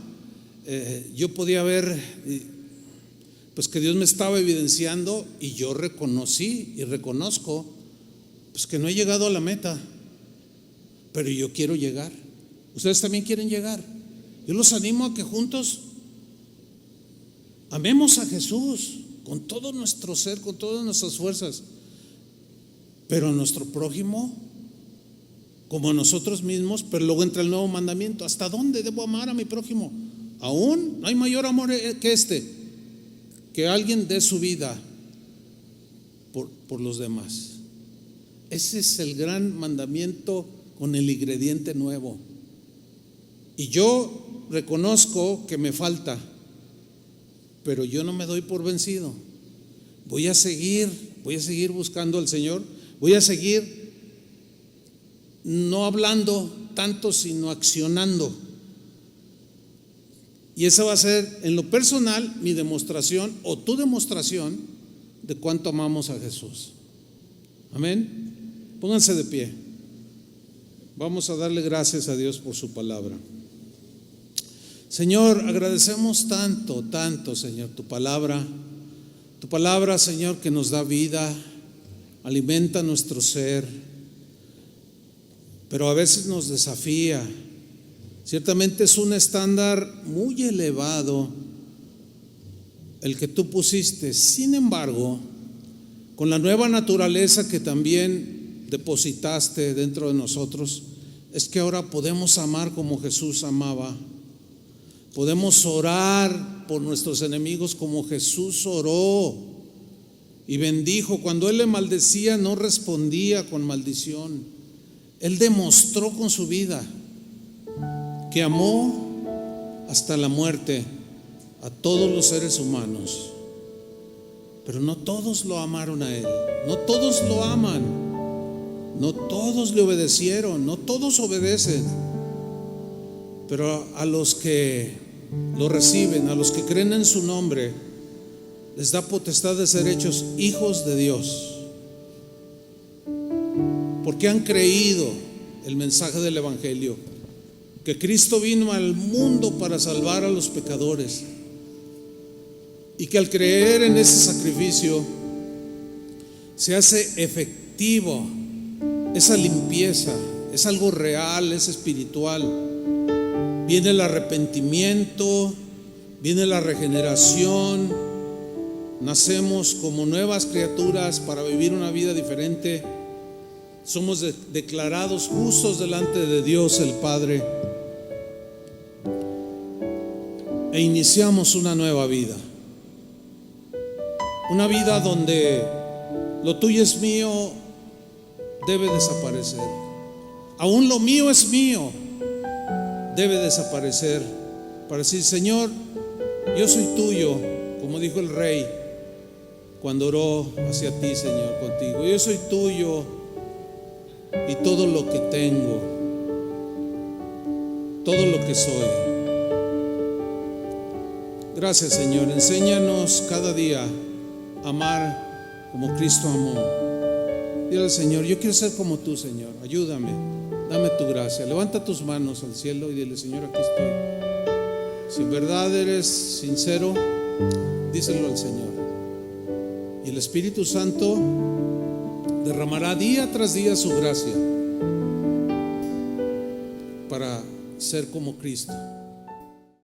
A: yo podía ver pues que Dios me estaba evidenciando, y yo reconocí y reconozco pues que no he llegado a la meta, pero yo quiero llegar. Ustedes también quieren llegar. Yo los animo a que juntos amemos a Jesús con todo nuestro ser, con todas nuestras fuerzas, pero a nuestro prójimo como a nosotros mismos. Pero luego entra el nuevo mandamiento: ¿hasta dónde debo amar a mi prójimo? Aún no hay mayor amor que este, que alguien dé su vida por los demás. Ese es el gran mandamiento con el ingrediente nuevo. Y yo reconozco que me falta, pero yo no me doy por vencido. Voy a seguir buscando al Señor. Voy a seguir no hablando tanto, sino accionando. Y esa va a ser en lo personal mi demostración, o tu demostración, de cuánto amamos a Jesús. Amén. Pónganse de pie. Vamos a darle gracias a Dios por su palabra. Señor, agradecemos tanto, Señor, tu palabra, Señor, que nos da vida, alimenta nuestro ser, pero a veces nos desafía. Ciertamente es un estándar muy elevado el que tú pusiste. Sin embargo, con la nueva naturaleza que también depositaste dentro de nosotros, es que ahora podemos amar como Jesús amaba. Podemos orar por nuestros enemigos como Jesús oró y bendijo. Cuando Él le maldecía, no respondía con maldición. Él demostró con su vida que amó hasta la muerte a todos los seres humanos. Pero no todos lo amaron a Él, no todos lo aman, no todos le obedecieron, no todos obedecen. Pero a los que lo reciben, a los que creen en su nombre, les da potestad de ser hechos hijos de Dios, porque han creído el mensaje del Evangelio, que Cristo vino al mundo para salvar a los pecadores, y que al creer en ese sacrificio se hace efectivo esa limpieza. Es algo real, es espiritual. Viene el arrepentimiento, viene la regeneración, nacemos como nuevas criaturas para vivir una vida diferente. Somos declarados justos delante de Dios el Padre e iniciamos una nueva vida. Una vida donde lo tuyo es mío debe desaparecer. Aún lo mío es mío debe desaparecer, para decir: Señor, yo soy tuyo, como dijo el rey cuando oró hacia ti, Señor, contigo. Yo soy tuyo y todo lo que tengo, todo lo que soy. Gracias, Señor. Enséñanos cada día a amar como Cristo amó. Dile al Señor: yo quiero ser como tú, Señor. Ayúdame, dame tu gracia. Levanta tus manos al cielo y dile: Señor, aquí estoy. Si en verdad eres sincero, díselo al Señor. Y el Espíritu Santo derramará día tras día su gracia para ser como Cristo.